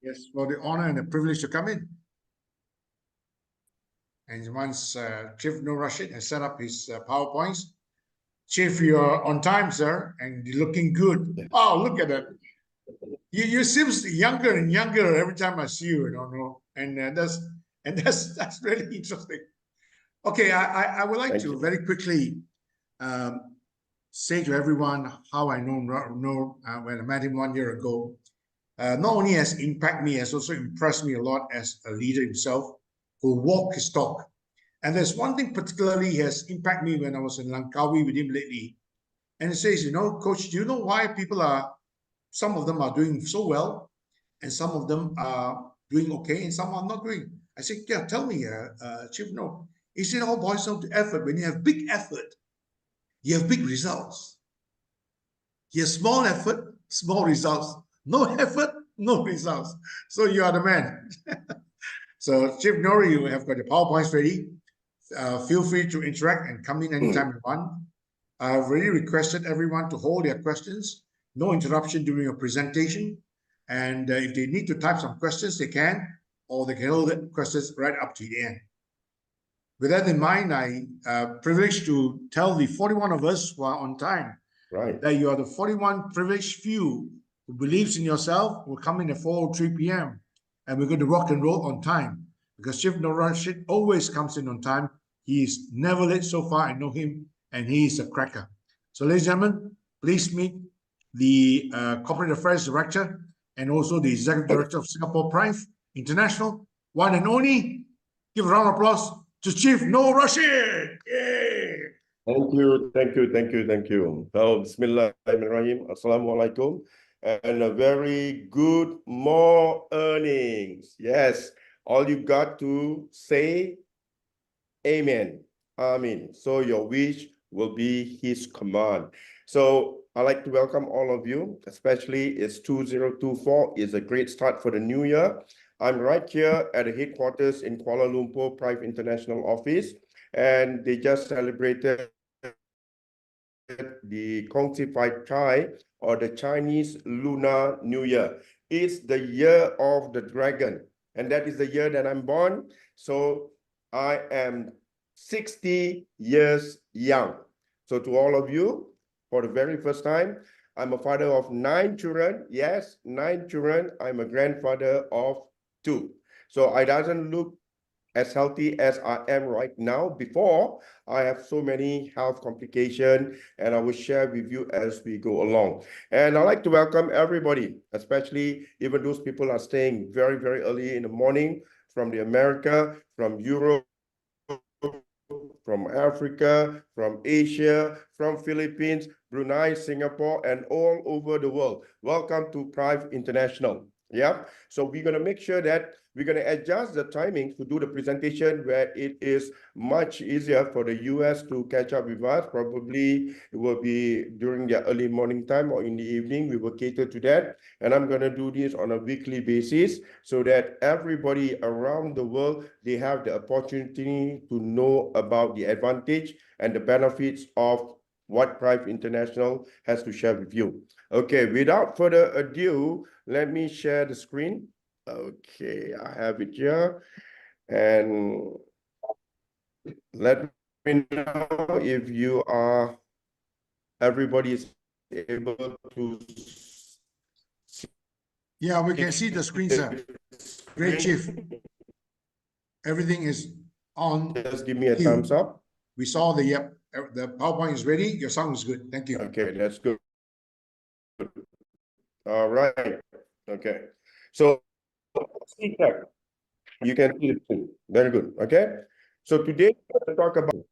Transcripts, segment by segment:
Yes, for the honor and the privilege to come in. And once Chief No Rashid has set up his PowerPoints, Chief, you're on time, sir, and you're looking good. Oh, look at that. You seem younger and younger every time I see you, no, and that's really interesting. Okay, I would like to very quickly say to everyone how I know when I met him 1 year ago. Not only has impacted me, has also impressed me a lot as a leader himself, who walk his talk. And there's one thing particularly has impacted me when I was in Langkawi with him lately. And he says, Coach, do you know why some of them are doing so well, and some of them are doing okay, and some are not doing? I said, yeah, tell me, Chief. No. He said, all boils down to effort. When you have big effort, you have big results. You have small effort, small results. No effort, no results. So you are the man. So Chief Nori, you have got the PowerPoints ready. Feel free to interact and come in anytime you want. I've already requested everyone to hold their questions. No interruption during your presentation. And if they need to type some questions, they can, or they can hold the questions right up to the end. With that in mind, I'm privileged to tell the 41 of us who are on time that you are the 41 privileged few who believes in yourself, will come in at 4:03 p.m. and we're going to rock and roll on time, because Chief No Rashid always comes in on time. He is never late so far. I know him, and he is a cracker. So, ladies and gentlemen, please meet the Corporate Affairs Director and also the Executive Director of Singapore PRIFE International, one and only. Give a round of applause to Chief No Rashid. Yay! Thank you. So, Bismillahirrahmanirrahim. Assalamualaikum. And a very good mornings. Yes, all you got to say, amen. Amen. So your wish will be his command. So I'd like to welcome all of you, especially it's 2024 is a great start for the new year. I'm right here at the headquarters in Kuala Lumpur PRIFE International Office, and they just celebrated the Kongsi Pai Chai, or the Chinese Lunar New Year. It's the year of the dragon, and that is the year that I'm born. So I am 60 years young. So to all of you, for the very first time, I'm a father of 9 children. Yes, 9 children. I'm a grandfather of 2. So I doesn't look as healthy as I am right now. Before, I have so many health complications, and I will share with you as we go along. And I'd like to welcome everybody, especially even those people are staying very, very early in the morning from the America, from Europe, from Africa, from Asia, from Philippines, Brunei, Singapore, and all over the world. Welcome to PRIFE International. Yeah, so we're going to make sure that we're going to adjust the timing to do the presentation where it is much easier for the US to catch up with us. Probably it will be during the early morning time or in the evening. We will cater to that. And I'm going to do this on a weekly basis so that everybody around the world, they have the opportunity to know about the advantage and the benefits of what PRIFE International has to share with you. Okay, without further ado, let me share the screen. Okay, I have it here. And let me know if you are, everybody is able to see. Yeah, we can see the screen, sir. Great, Chief. Everything is on. Just give me a thumbs up. We saw the PowerPoint is ready. Your sound is good. Thank you. Okay, that's good. All right. Okay. So you can see it too. Very good. Okay. So today we're going to talk about.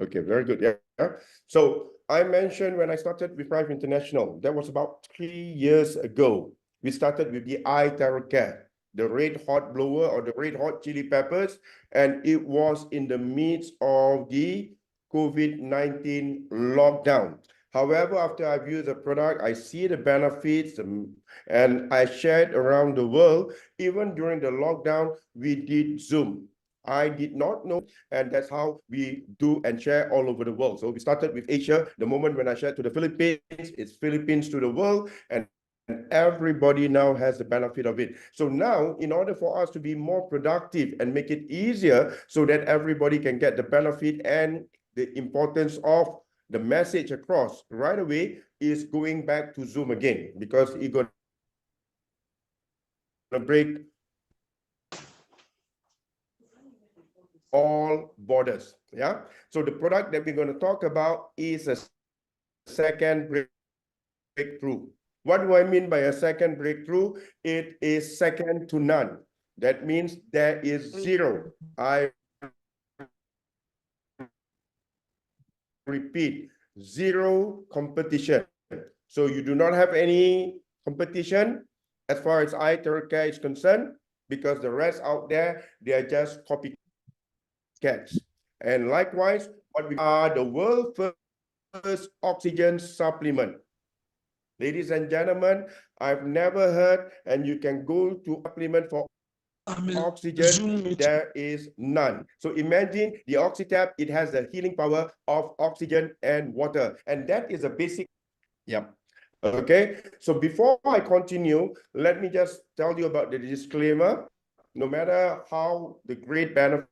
Okay, very good. Yeah. So I mentioned when I started with PRIFE International, that was about 3 years ago. We started with the eye tarot care, the red hot blower or the red hot chili peppers, and it was in the midst of the COVID-19 lockdown. However, after I've used the product, I see the benefits, and I shared around the world. Even during the lockdown, we did Zoom. I did not know, and that's how we do and share all over the world. So we started with Asia. The moment when I shared to the Philippines, it's Philippines to the world, and everybody now has the benefit of it. So now, in order for us to be more productive and make it easier so that everybody can get the benefit and the importance of the message across right away, is going back to Zoom again, because it's going to break all borders. Yeah. So the product that we're going to talk about is a second breakthrough. What do I mean by a second breakthrough? It is second to none. That means there is zero. I repeat, zero competition. So you do not have any competition as far as eye care is concerned, because the rest out there, they are just copycats. And likewise, what we are the world's first oxygen supplement. Ladies and gentlemen, I've never heard, and you can go to supplement for oxygen, there is none. So imagine the OxyTab, it has the healing power of oxygen and water. And that is a basic, yep. Okay, so before I continue, let me just tell you about the disclaimer. No matter how the great benefit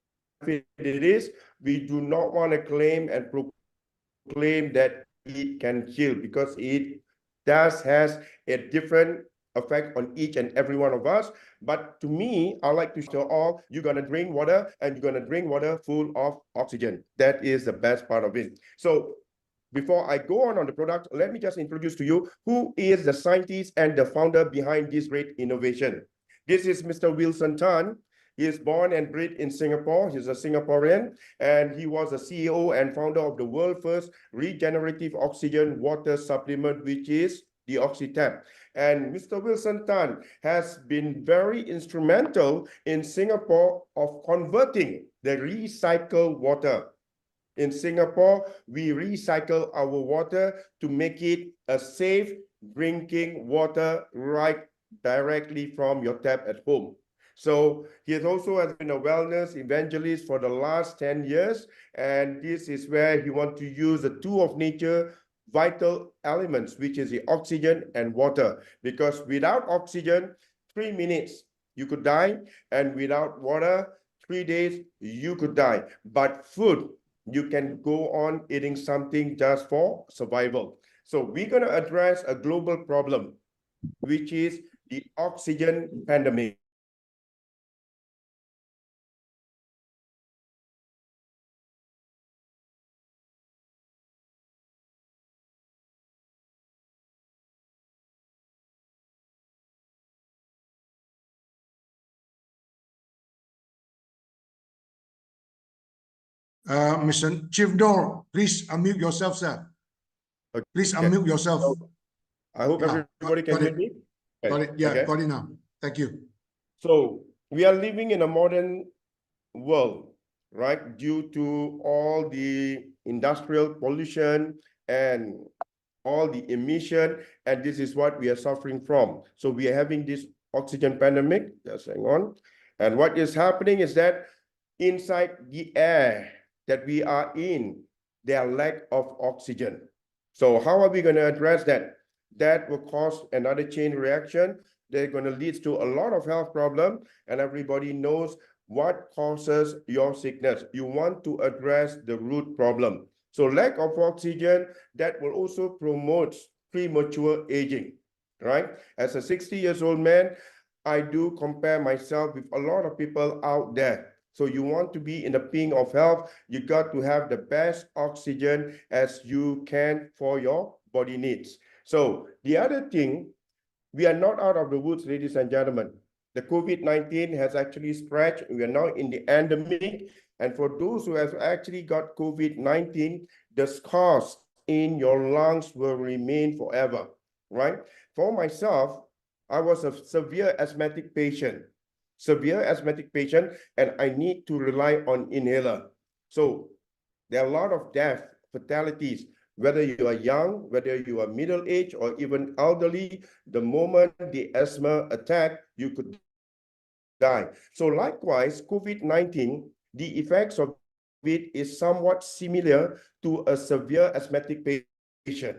it is, we do not want to claim and proclaim that it can heal, because it has a different effect on each and every one of us. But to me, I like to show all, you're going to drink water, and you're going to drink water full of oxygen. That is the best part of it. So before I go on the product, let me just introduce to you who is the scientist and the founder behind this great innovation. This is Mr. Wilson Tan. He is born and bred in Singapore. He's a Singaporean, and he was the CEO and founder of the world's first regenerative oxygen water supplement, which is the OxyTab. And Mr. Wilson Tan has been very instrumental in Singapore of converting the recycled water. In Singapore, we recycle our water to make it a safe drinking water right directly from your tap at home. So he also has been a wellness evangelist for the last 10 years. And this is where he wants to use the two of nature vital elements, which is the oxygen and water. Because without oxygen, 3 minutes, you could die. And without water, 3 days, you could die. But food, you can go on eating something just for survival. So we're going to address a global problem, which is the oxygen pandemic. Mr. Chief Noor, please unmute yourself, sir. Okay. Please unmute yourself. I hope everybody can hear me. Got it. Yeah, okay. Got it now. Thank you. So we are living in a modern world, right? Due to all the industrial pollution and all the emission, and this is what we are suffering from. So we are having this oxygen pandemic. Just hang on. And what is happening is that inside the air that we are in, there are lack of oxygen. So how are we going to address that? That will cause another chain reaction. They're going to lead to a lot of health problems, and everybody knows what causes your sickness. You want to address the root problem. So lack of oxygen, that will also promote premature aging, right? As a 60-year-old man, I do compare myself with a lot of people out there. So you want to be in the pink of health, you got to have the best oxygen as you can for your body needs. So the other thing, we are not out of the woods, ladies and gentlemen. The COVID-19 has actually spread. We are now in the endemic. And for those who have actually got COVID-19, the scars in your lungs will remain forever, right? For myself, I was a severe asthmatic patient, and I need to rely on inhaler. So there are a lot of death, fatalities, whether you are young, whether you are middle-aged, or even elderly. The moment the asthma attack, you could die. So likewise, COVID-19, the effects of it is somewhat similar to a severe asthmatic patient,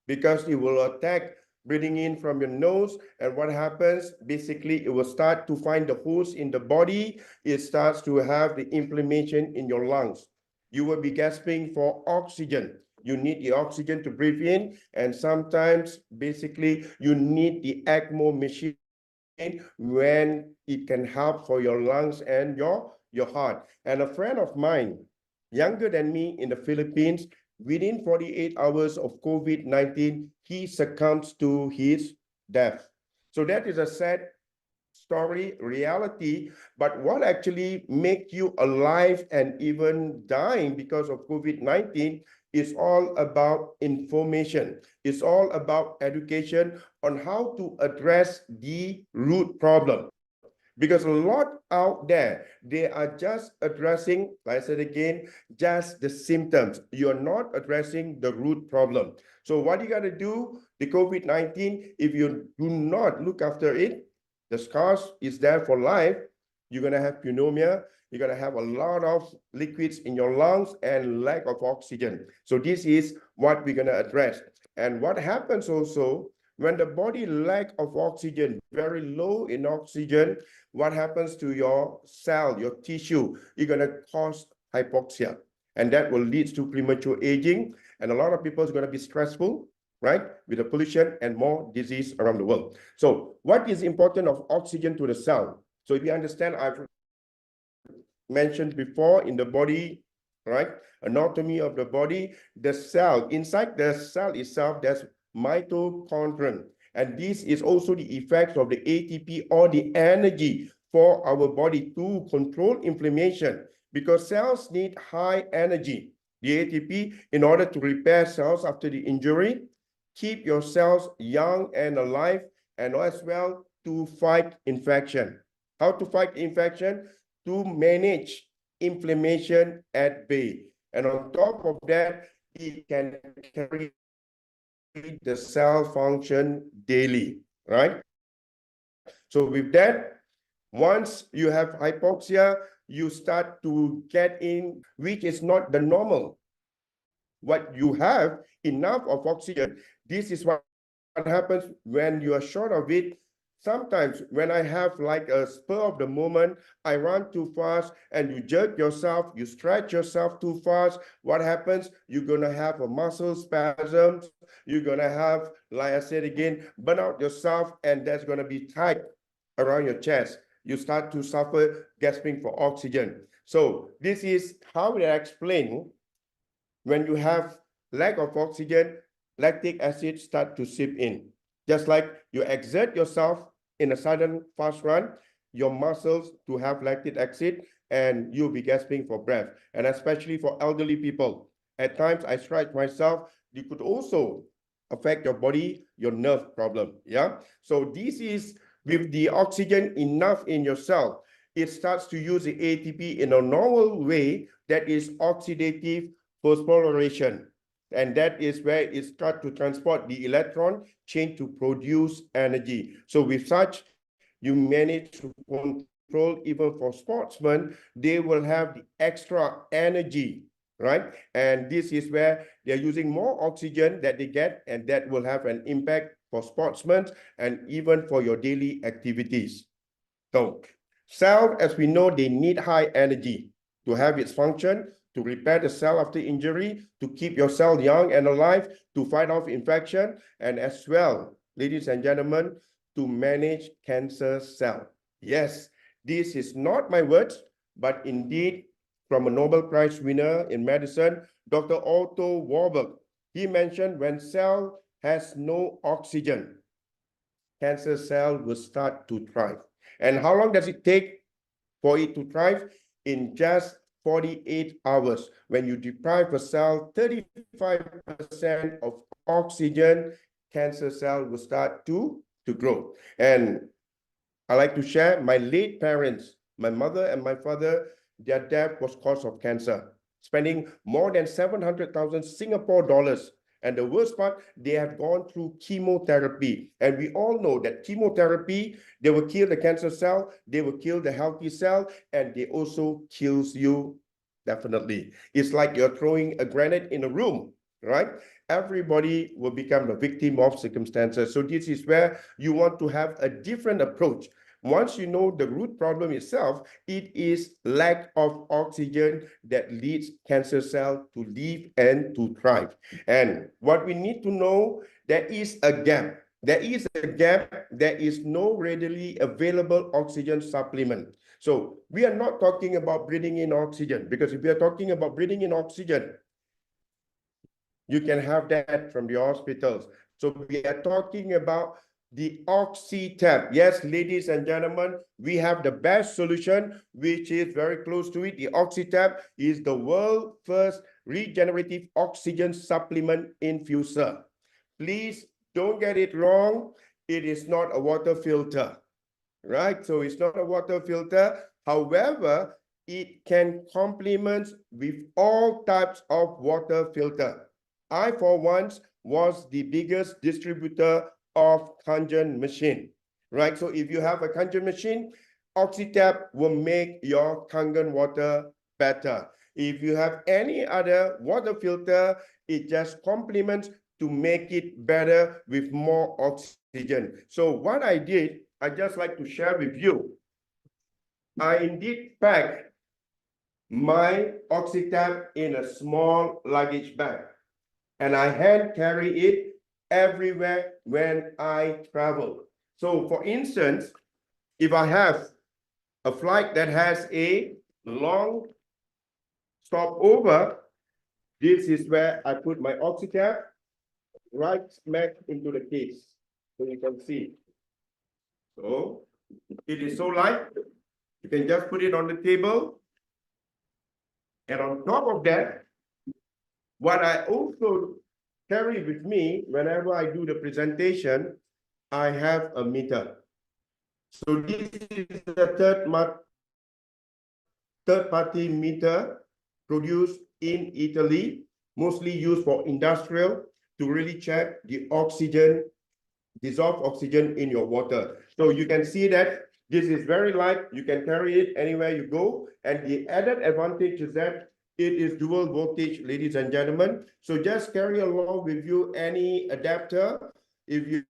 because it will attack breathing in from your nose, and what happens? Basically, it will start to find the holes in the body. It starts to have the inflammation in your lungs. You will be gasping for oxygen. You need the oxygen to breathe in, and sometimes, basically, you need the ECMO machine when it can help for your lungs and your heart. And a friend of mine, younger than me in the Philippines, within 48 hours of COVID-19, he succumbs to his death. So that is a sad story, reality, but what actually make you alive and even dying because of COVID-19 is all about information. It's all about education on how to address the root problem. Because a lot out there, they are just addressing, like I said again, just the symptoms. You're not addressing the root problem. So what you got to do, the COVID-19, if you do not look after it, the scars is there for life. You're going to have pneumonia. You're going to have a lot of liquids in your lungs and lack of oxygen. So this is what we're going to address. And what happens also, when the body lack of oxygen, very low in oxygen, what happens to your cell, your tissue? You're going to cause hypoxia. And that will lead to premature aging. And a lot of people are going to be stressful, right? With the pollution and more disease around the world. So what is important of oxygen to the cell? So if you understand, I've mentioned before in the body, right? Anatomy of the body, the cell, inside the cell itself, there's mitochondria. And this is also the effect of the ATP or the energy for our body to control inflammation, because cells need high energy, the ATP, in order to repair cells after the injury, keep your cells young and alive, and as well to fight infection. How to fight infection? To manage inflammation at bay. And on top of that, it can carry the cell function daily, right? So with that, once you have hypoxia, you start to get in, which is not the normal. What you have enough of oxygen, this is what happens when you are short of it. Sometimes when I have like a spur of the moment, I run too fast and you jerk yourself, you stretch yourself too fast. What happens? You're going to have a muscle spasms. You're going to have, like I said again, burn out yourself, and that's going to be tight around your chest. You start to suffer gasping for oxygen. So this is how we explain when you have lack of oxygen, lactic acid start to seep in. Just like you exert yourself in a sudden fast run, your muscles to have lactic acid, and you'll be gasping for breath. And especially for elderly people, at times I stretch myself, you could also affect your body, your nerve problem. Yeah. So this is with the oxygen enough in your cell, it starts to use the ATP in a normal way, that is oxidative phosphorylation. And that is where it starts to transport the electron chain to produce energy. So with such, you manage to control, even for sportsmen, they will have the extra energy, right? And this is where they're using more oxygen that they get, and that will have an impact for sportsmen and even for your daily activities. So cells, as we know, they need high energy to have its function, to repair the cell after injury, to keep your cell young and alive, to fight off infection, and as well, ladies and gentlemen, to manage cancer cell. Yes, this is not my words, but indeed from a Nobel Prize winner in medicine, Dr. Otto Warburg. He mentioned when cell has no oxygen, cancer cell will start to thrive. And how long does it take for it to thrive? In just 48 hours. When you deprive a cell 35% of oxygen, cancer cell will start to grow. And I like to share my late parents, my mother and my father, their death was caused of cancer, spending more than 700,000 Singapore dollars. And the worst part, they have gone through chemotherapy. And we all know that chemotherapy, they will kill the cancer cell, they will kill the healthy cell, and they also kills you, definitely. It's like you're throwing a grenade in a room, right? everybody will become a victim of circumstances. So this is where you want to have a different approach. Once you know the root problem itself, it is lack of oxygen that leads cancer cell to live and to thrive. And what we need to know, there is a gap. There is a gap. There is no readily available oxygen supplement. So we are not talking about breathing in oxygen, because if we are talking about breathing in oxygen, you can have that from the hospitals. So we are talking about the OxyTab. Yes, ladies and gentlemen, we have the best solution, which is very close to it. The OxyTab is the world's first regenerative oxygen supplement infuser. Please don't get it wrong. It is not a water filter, right? So it's not a water filter. However, it can complement with all types of water filter. I, for once, was the biggest distributor of Kangen machine, right? So if you have a Kangen machine, OxyTab will make your Kangen water better. If you have any other water filter, it just complements to make it better with more oxygen. So what I did, I just like to share with you. I indeed packed my OxyTab in a small luggage bag, and I hand carry it everywhere when I travel. So for instance, if I have a flight that has a long stopover, this is where I put my OxyTab right smack into the case. So you can see. So it is so light, you can just put it on the table. And on top of that, what I also carry with me whenever I do the presentation, I have a meter. So this is the third-party meter produced in Italy, mostly used for industrial to really check the oxygen, dissolved oxygen in your water. So you can see that this is very light. You can carry it anywhere you go. And the added advantage is that it is dual voltage, ladies and gentlemen. So just carry along with you any adapter. If you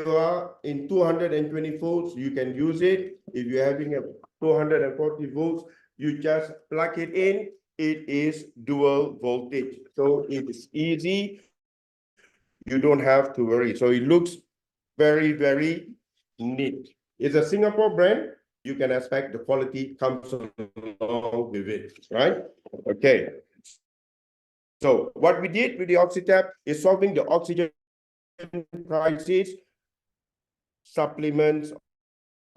are in 220 volts, you can use it. If you're having a 240 volts, you just plug it in. It is dual voltage. So it is easy. You don't have to worry. So it looks very, very neat. It's a Singapore brand. You can expect the quality comes along with it, right? Okay. So what we did with the OxyTab is solving the oxygen crisis, supplements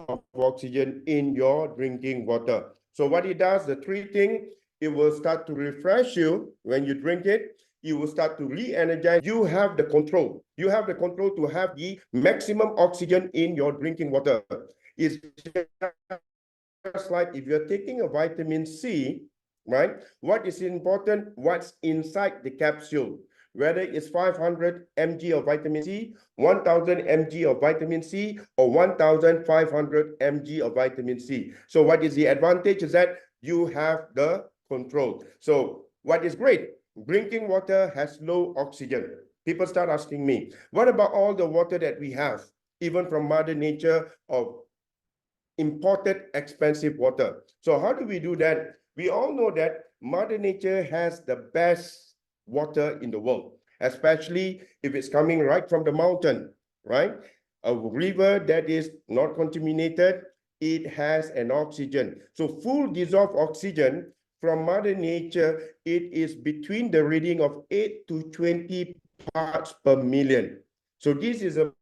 of oxygen in your drinking water. So what it does, the three things, it will start to refresh you when you drink it. You will start to re-energize. You have the control. You have the control to have the maximum oxygen in your drinking water. It's just like if you're taking a vitamin C, right? What is important? What's inside the capsule? Whether it's 500 mg of vitamin C, 1000 mg of vitamin C, or 1500 mg of vitamin C. So what is the advantage is that you have the control. So what is great? Drinking water has low oxygen. People start asking me, what about all the water that we have, even from Mother Nature or imported expensive water? So how do we do that? We all know that Mother Nature has the best water in the world, especially if it's coming right from the mountain, right? A river that is not contaminated, it has an oxygen. So full dissolved oxygen from Mother Nature, it is between the reading of 8 to 20 parts per million. So this is a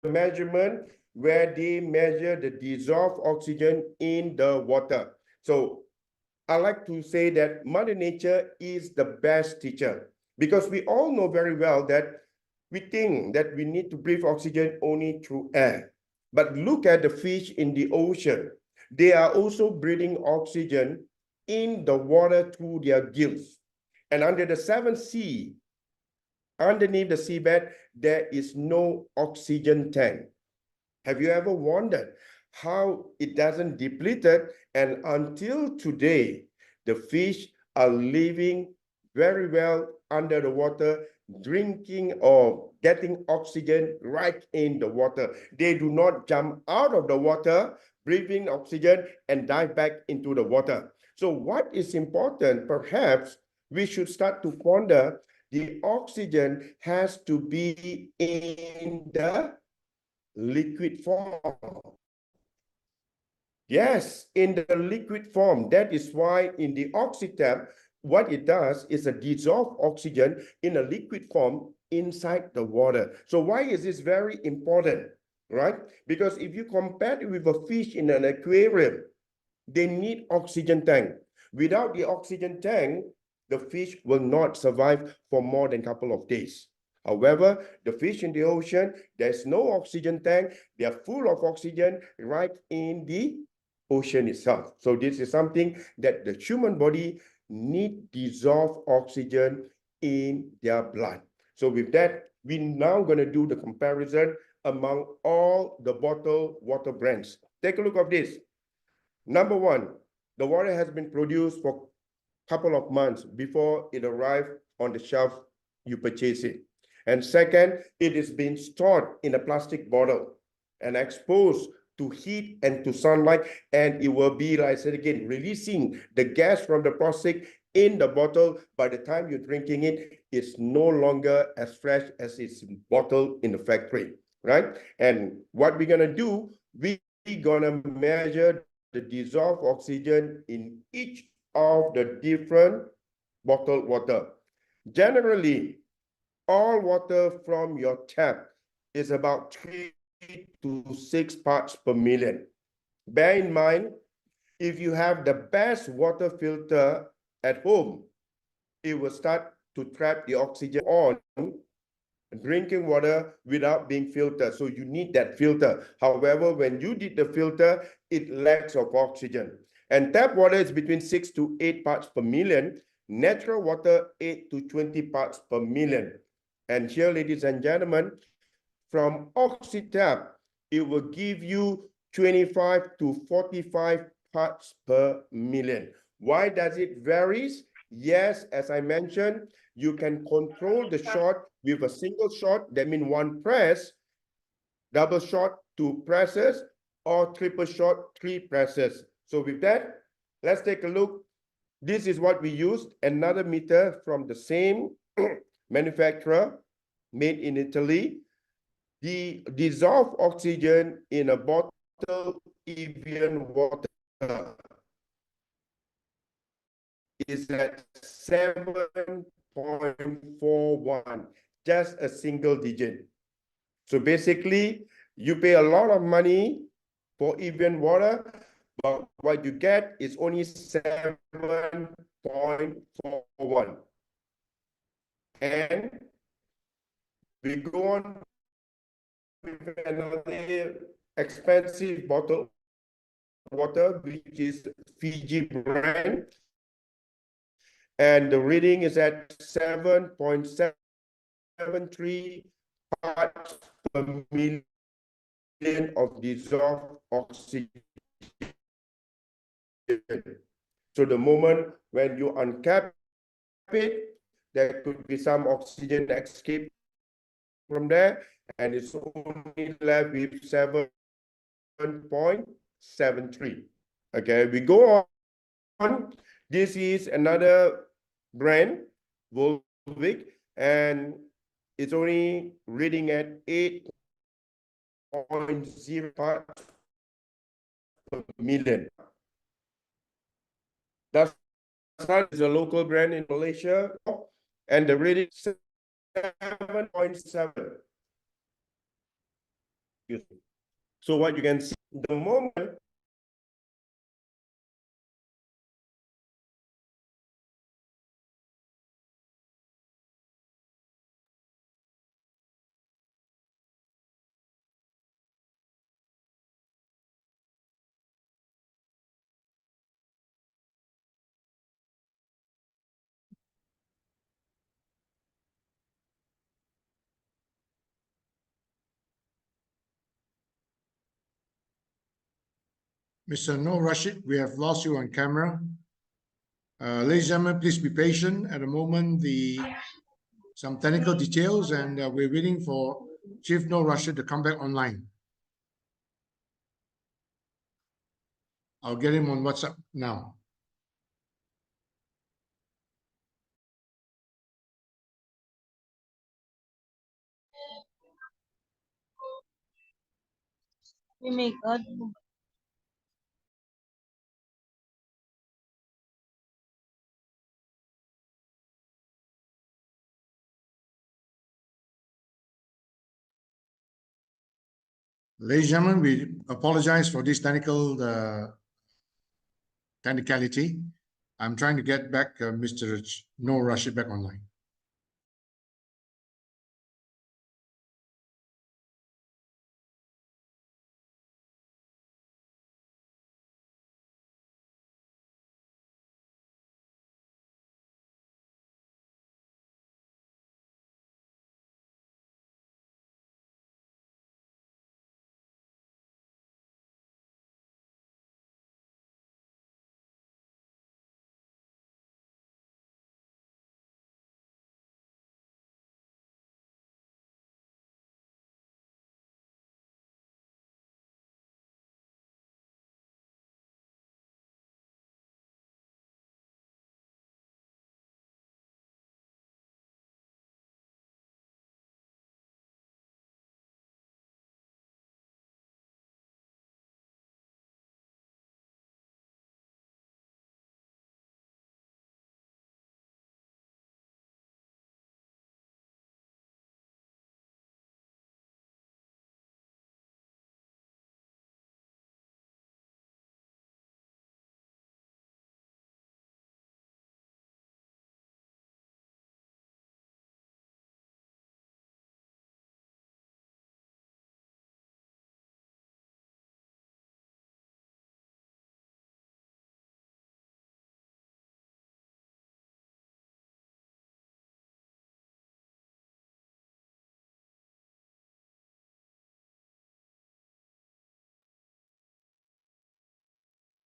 measurement where they measure the dissolved oxygen in the water. So I like to say that Mother Nature is the best teacher, because we all know very well that we think that we need to breathe oxygen only through air. But look at the fish in the ocean. They are also breathing oxygen in the water through their gills. And under the seventh sea, underneath the seabed, there is no oxygen tank. Have you ever wondered how it doesn't deplete it? And until today, the fish are living very well under the water. drinking or getting oxygen right in the water. They do not jump out of the water, breathing oxygen, and dive back into the water. So what is important, perhaps we should start to ponder, the oxygen has to be in the liquid form. Yes, in the liquid form. That is why in the oxytab, what it does is a dissolve oxygen in a liquid form inside the water. So why is this very important, right? Because if you compare it with a fish in an aquarium, they need oxygen tank. Without the oxygen tank, the fish will not survive for more than a couple of days. However, the fish in the ocean, there's no oxygen tank. They are full of oxygen right in the ocean itself. So this is something that the human body need dissolved oxygen in their blood. So with that, we're now going to do the comparison among all the bottled water brands. Take a look at this. Number one, the water has been produced for a couple of months before it arrived on the shelf, you purchase it. And second, it is being stored in a plastic bottle and exposed to heat and to sunlight, and it will be, like I said again, releasing the gas from the plastic in the bottle. By the time you're drinking it, it's no longer as fresh as it's bottled in the factory, right? And what we're gonna do, we're gonna measure the dissolved oxygen in each of the different bottled water. Generally, all water from your tap is about 3 to 6 parts per million. Bear in mind, if you have the best water filter at home, it will start to trap the oxygen on drinking water without being filtered. So you need that filter. However, when you did the filter, it lacks of oxygen. And tap water is between 6 to 8 parts per million. Natural water, 8 to 20 parts per million. And here, ladies and gentlemen, from OxyTap, it will give you 25 to 45 parts per million. Why does it varies? Yes, as I mentioned, you can control the shot with a single shot. That means one press, double shot, 2 presses, or triple shot, 3 presses. So with that, let's take a look. This is what we used, another meter from the same manufacturer, made in Italy. The dissolved oxygen in a bottle Evian water is at 7.41, just a single digit. So basically, you pay a lot of money for Evian water, but what you get is only 7.41. And we go on with another expensive bottle water, which is Fiji brand, and the reading is at 7.73 parts per million of dissolved oxygen. So the moment when you uncap it, there could be some oxygen escape from there, and it's only left with 7.73. Okay, we go on. This is another brand, Volvic, and it's only reading at 8.0 parts per million. That's is a local brand in Malaysia, and the reading 7.7. So what you can see, the moment Mr. No Rashid, we have lost you on camera. Ladies and gentlemen, please be patient. At the moment, the some technical details, and we're waiting for Chief No Russia to come back online. I'll get him on WhatsApp now. We make a Ladies and gentlemen, we apologize for this technicality. I'm trying to get back Mr. No Rashid back online.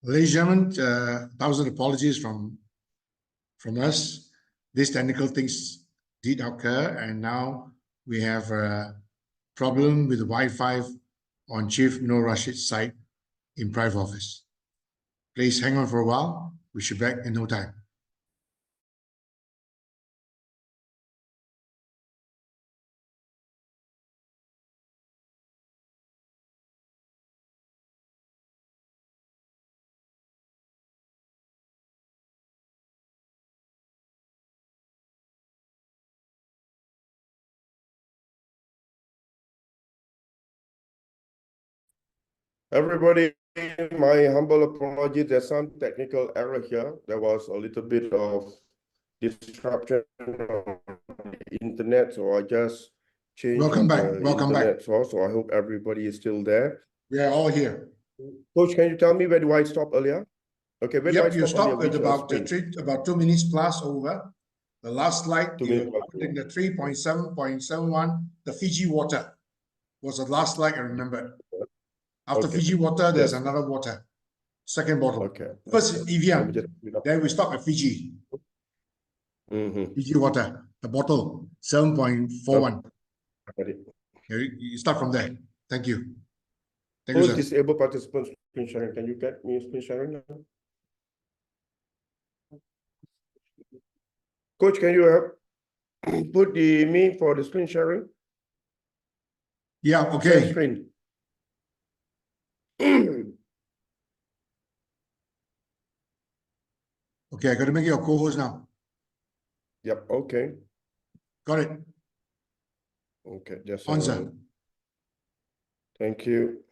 Ladies and gentlemen, thousand apologies from us. These technical things did occur, and now we have a problem with the Wi-Fi on Chief No Rashid's site in PRIFE office. Please hang on for a while. We should be back in no time. Everybody, my humble apologies. There's some technical error here. There was a little bit of disruption on the internet, so I just changed Welcome back. the Welcome back. internet source. So I hope everybody is still there. We are all here. Coach, can you tell me where do I stop earlier? Okay, where do I Yep, you stop stopped earlier? at about 2 minutes plus over. The last slide, 2 you minutes were plus. putting the 3.7.71, the Fiji water was the last slide I remember. After Okay. Fiji water, there's Yes. another water. Second bottle. Okay. First is Let me Evian. just put it up. Then we stop at Fiji. Mhm. Fiji water, the bottle, 7.41. Got it. You start from there. Thank you. Thank you, Who's sir. disabled participants screen sharing? Can you get me screen sharing now? Coach, can you help put me for the screen sharing? Yeah, Share okay. screen. Okay, I got to make you a co-host now. Yep, okay. Got it. Okay, just On, sir. thank you.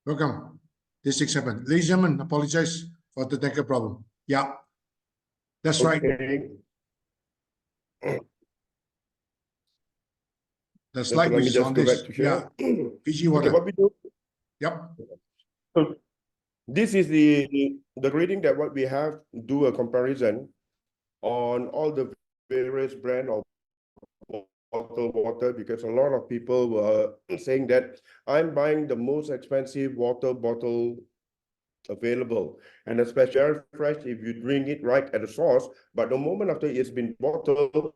Welcome. This 6-7. Ladies and gentlemen, apologize for the technical problem. Yeah, that's right. Okay. The slide Let which me is on just go this. back to here. Yeah, Fiji Okay, water. what we do? Yep. So this is the reading that what we have, do a comparison on all the various brand of bottled water, because a lot of people were saying that I'm buying the most expensive water bottle available, and especially fresh if you drink it right at the source, but the moment after it's been bottled,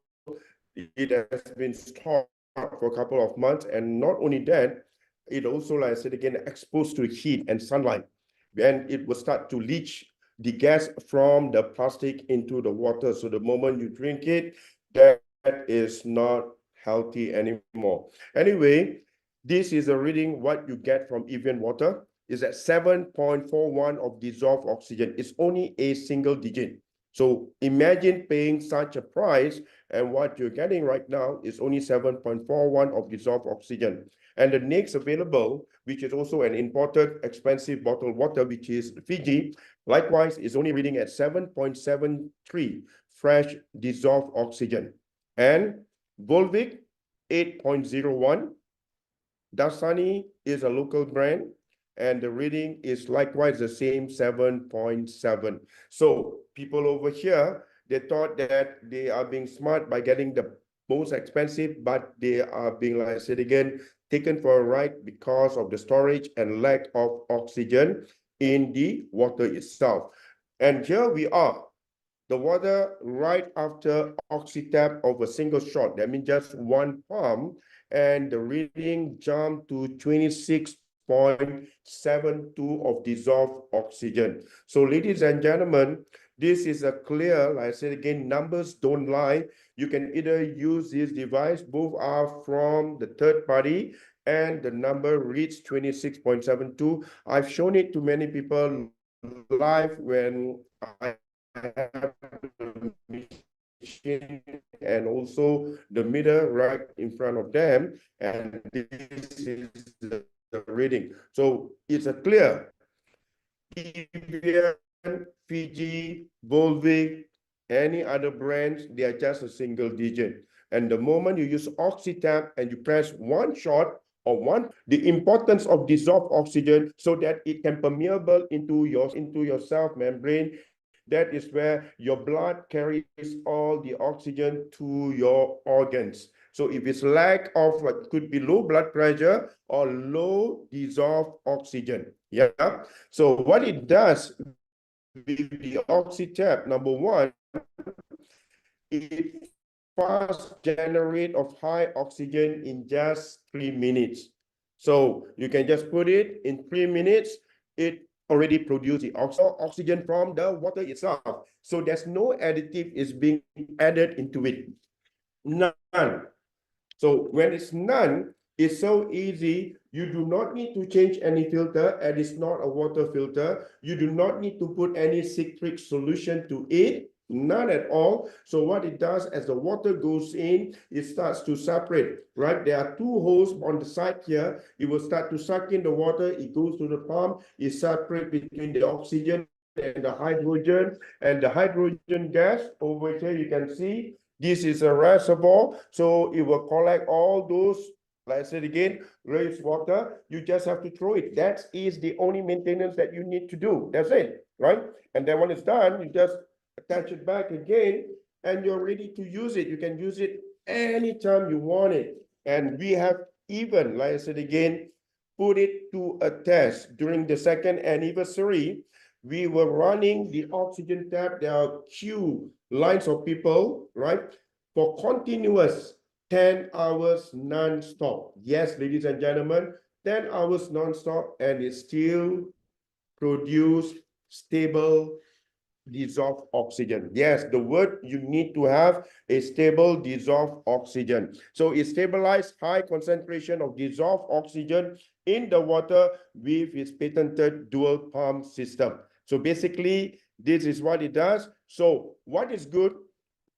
it has been stored for a couple of months, and not only that, it also, like I said again, exposed to heat and sunlight, and it will start to leach the gas from the plastic into the water. So the moment you drink it, that is not healthy anymore. Anyway, this is a reading what you get from Evian water is at 7.41 of dissolved oxygen. It's only a single digit. So imagine paying such a price, and what you're getting right now is only 7.41 of dissolved oxygen. And the next available, which is also an imported expensive bottled water, which is Fiji, likewise is only reading at 7.73 fresh dissolved oxygen. And Volvic, 8.01. Dasani is a local brand, and the reading is likewise the same, 7.7. So people over here, they thought that they are being smart by getting the most expensive, but they are being, like I said again, taken for a ride because of the storage and lack of oxygen in the water itself. And here we are, the water right after oxytap of a single shot, that means just one pump, and the reading jumped to 26.72 of dissolved oxygen. So ladies and gentlemen, this is a clear, like I said again, numbers don't lie. You can either use this device, both are from the third party, and the number reads 26.72. I've shown it to many people live when I have the machine and also the meter right in front of them, and this is the reading. So it's a clear Evian, Fiji, Volvic, any other brands, they are just a single digit. And the moment you use oxytap and you press one shot or one, the importance of dissolved oxygen so that it can permeable into your cell membrane. That is where your blood carries all the oxygen to your organs. So if it's lack of, like, could be low blood pressure or low dissolved oxygen. Yeah. So what it does with the oxytap, number one, it fast generate of high oxygen in just 3 minutes. So you can just put it in 3 minutes, it already produce the oxygen from the water itself. So there's no additive is being added into it. None. So when it's none, it's so easy. You do not need to change any filter, and it's not a water filter. You do not need to put any citric solution to it, none at all. So what it does, as the water goes in, it starts to separate, right? There are two holes on the side here. It will start to suck in the water. It goes to the pump. It separates between the oxygen and the hydrogen gas. Over here, you can see this is a reservoir, so it will collect all those, like I said again, raised water. You just have to throw it. That is the only maintenance that you need to do. That's it, right? And then when it's done, you just attach it back again, and you're ready to use it. You can use it anytime you want it. And we have even, like I said again, put it to a test during the second anniversary. We were running the oxygen tap. There are queue lines of people, right? For continuous 10 hours non-stop. Yes, ladies and gentlemen, 10 hours non-stop, and it still produce stable dissolved oxygen. Yes, the word you need to have a stable dissolved oxygen. So it stabilizes high concentration of dissolved oxygen in the water with its patented dual pump system. So basically, this is what it does. So what is good,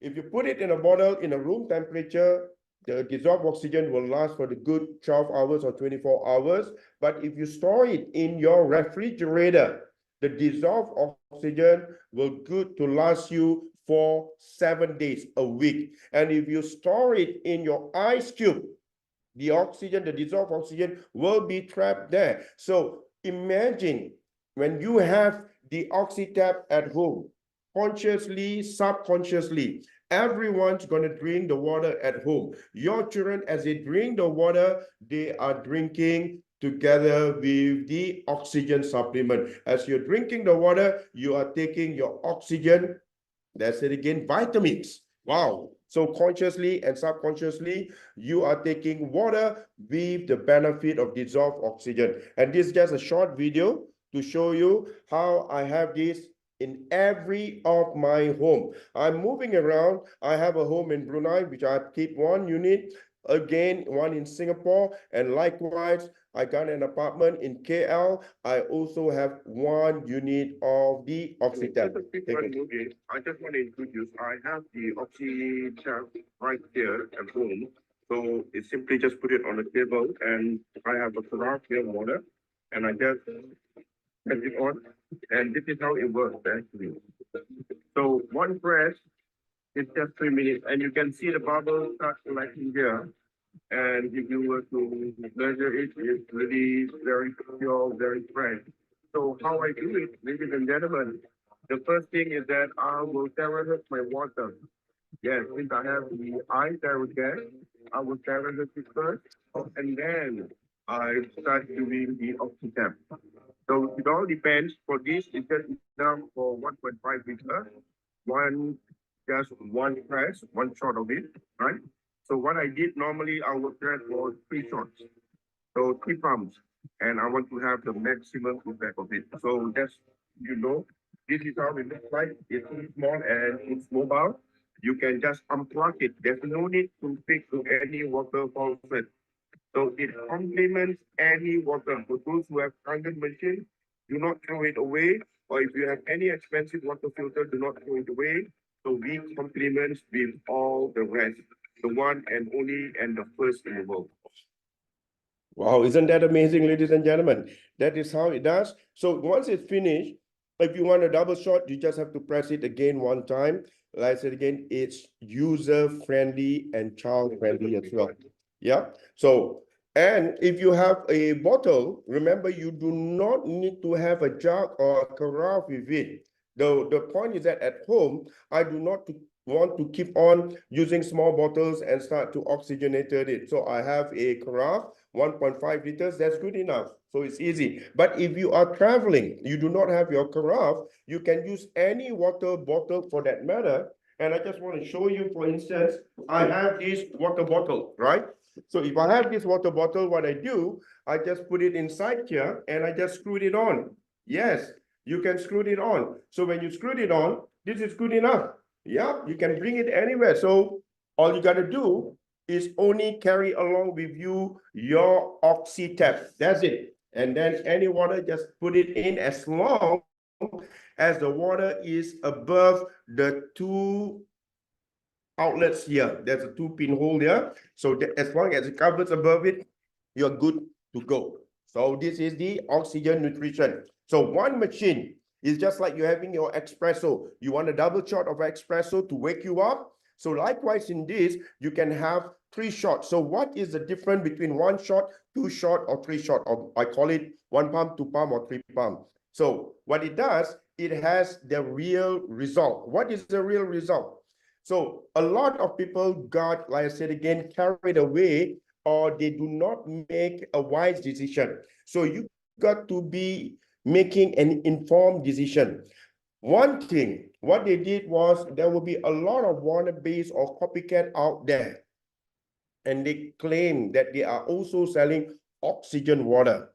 if you put it in a bottle in a room temperature, the dissolved oxygen will last for the good 12 hours or 24 hours. But if you store it in your refrigerator, the dissolved oxygen will good to last you for 7 days, a week. And if you store it in your ice cube, the oxygen, the dissolved oxygen will be trapped there. So imagine when you have the oxytap at home, consciously, subconsciously, everyone's going to drink the water at home. Your children, as they drink the water, they are drinking together with the oxygen supplement. As you're drinking the water, you are taking your oxygen, that's it again, vitamins. Wow, So consciously and subconsciously, you are taking water with the benefit of dissolved oxygen. And this is just a short video to show you how I have this in every of my home. I'm moving around. I have a home in Brunei, which I keep one unit, again, one in Singapore, and likewise, I got an apartment in KL. I also have one unit of the oxygen. I just want to introduce, I have the oxy tap right here at home. So it's simply just put it on the table and I have a carafe here of water and I just press it on and this is how it works actually. So one press is just 3 minutes and you can see the bubbles start collecting here. And if you were to measure it, it's really very pure, very fresh. So how I do it, ladies and gentlemen, the first thing is that I will sterilise my water. Yes, since I have the eye there, I will sterilise it first, and then I start doing the oxytap. So it all depends. For this, it's just enough for 1.5 liter, just one press, one shot of it, right? So what I did normally, I would press for 3 shots, so 3 pumps, and I want to have the maximum effect of it. So just, this is how it looks like. It's too small and it's mobile. You can just unplug it. There's no need to fix to any water faucet. So it complements any water. For those who have Kangen machine, do not throw it away. Or if you have any expensive water filter, do not throw it away. So we complement with all the rest. The one and only and the first in the world. Wow, isn't that amazing, ladies and gentlemen? That is how it does. So once it's finished, if you want a double shot, you just have to press it again one time. Like I said again, it's user-friendly and child-friendly as well. Yeah. So, and if you have a bottle, remember you do not need to have a jug or a carafe with it. The point is that at home, I do not want to keep on using small bottles and start to oxygenate it. So I have a carafe, 1.5 liters, that's good enough. So it's easy. But if you are traveling, you do not have your carafe, you can use any water bottle for that matter. And I just want to show you, for instance, I have this water bottle, right? So if I have this water bottle, what I do, I just put it inside here and I just screw it on. Yes, you can screw it on. So when you screw it on, this is good enough. Yeah, you can bring it anywhere. So all you got to do is only carry along with you your oxy tap. That's it. And then any water, just put it in as long as the water is above the 2 outlets here. There's a 2-pin hole there. So as long as it covers above it, you're good to go. So this is the oxygen nutrition. So one machine is just like you're having your espresso. You want a double shot of espresso to wake you up. So likewise in this, you can have 3 shots. So what is the difference between 1 shot, 2 shot, or 3 shot? Or I call it 1 pump, 2 pump, or 3 pump. So what it does, it has the real result. What is the real result? So a lot of people got, like I said again, carried away, or they do not make a wise decision. So you got to be making an informed decision. One thing, what they did was there will be a lot of water-based or copycat out there. And they claim that they are also selling oxygen water,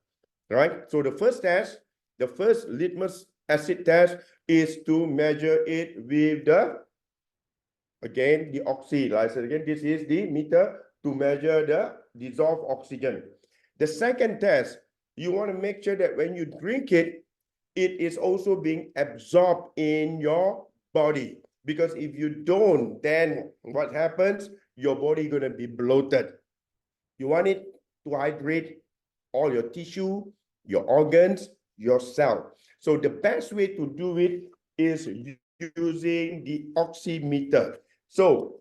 right? So the first test, the first litmus acid test is to measure it with the, again, the oxy. Like I said again, this is the meter to measure the dissolved oxygen. The second test, you want to make sure that when you drink it, it is also being absorbed in your body. Because if you don't, then what happens? Your body going to be bloated. You want it to hydrate all your tissue, your organs, your cell. So the best way to do it is using the oximeter. So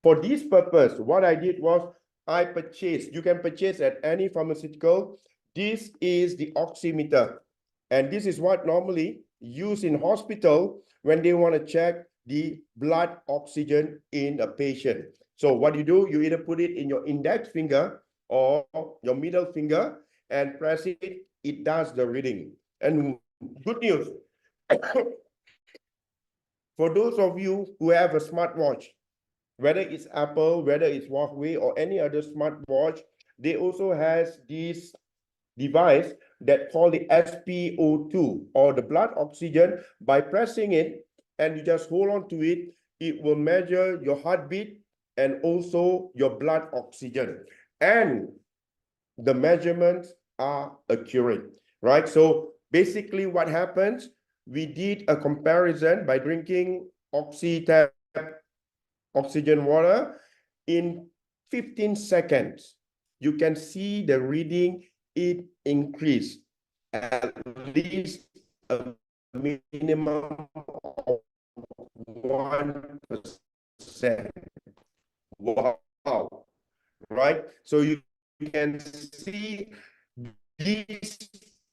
for this purpose, what I did was I purchased, you can purchase at any pharmaceutical. This is the oximeter. And this is what normally used in hospital when they want to check the blood oxygen in a patient. So what you do, you either put it in your index finger or your middle finger and press it, it does the reading. And good news, for those of you who have a smartwatch, whether it's Apple, whether it's Huawei or any other smartwatch, they also has this device that called the SpO2 or the blood oxygen. By pressing it and you just hold on to it, it will measure your heartbeat and also your blood oxygen. And the measurements are accurate, right? So basically what happens, we did a comparison by drinking oxygen water in 15 seconds. You can see the reading, it increased at least a minimum of 1%. Wow, right? So you can see this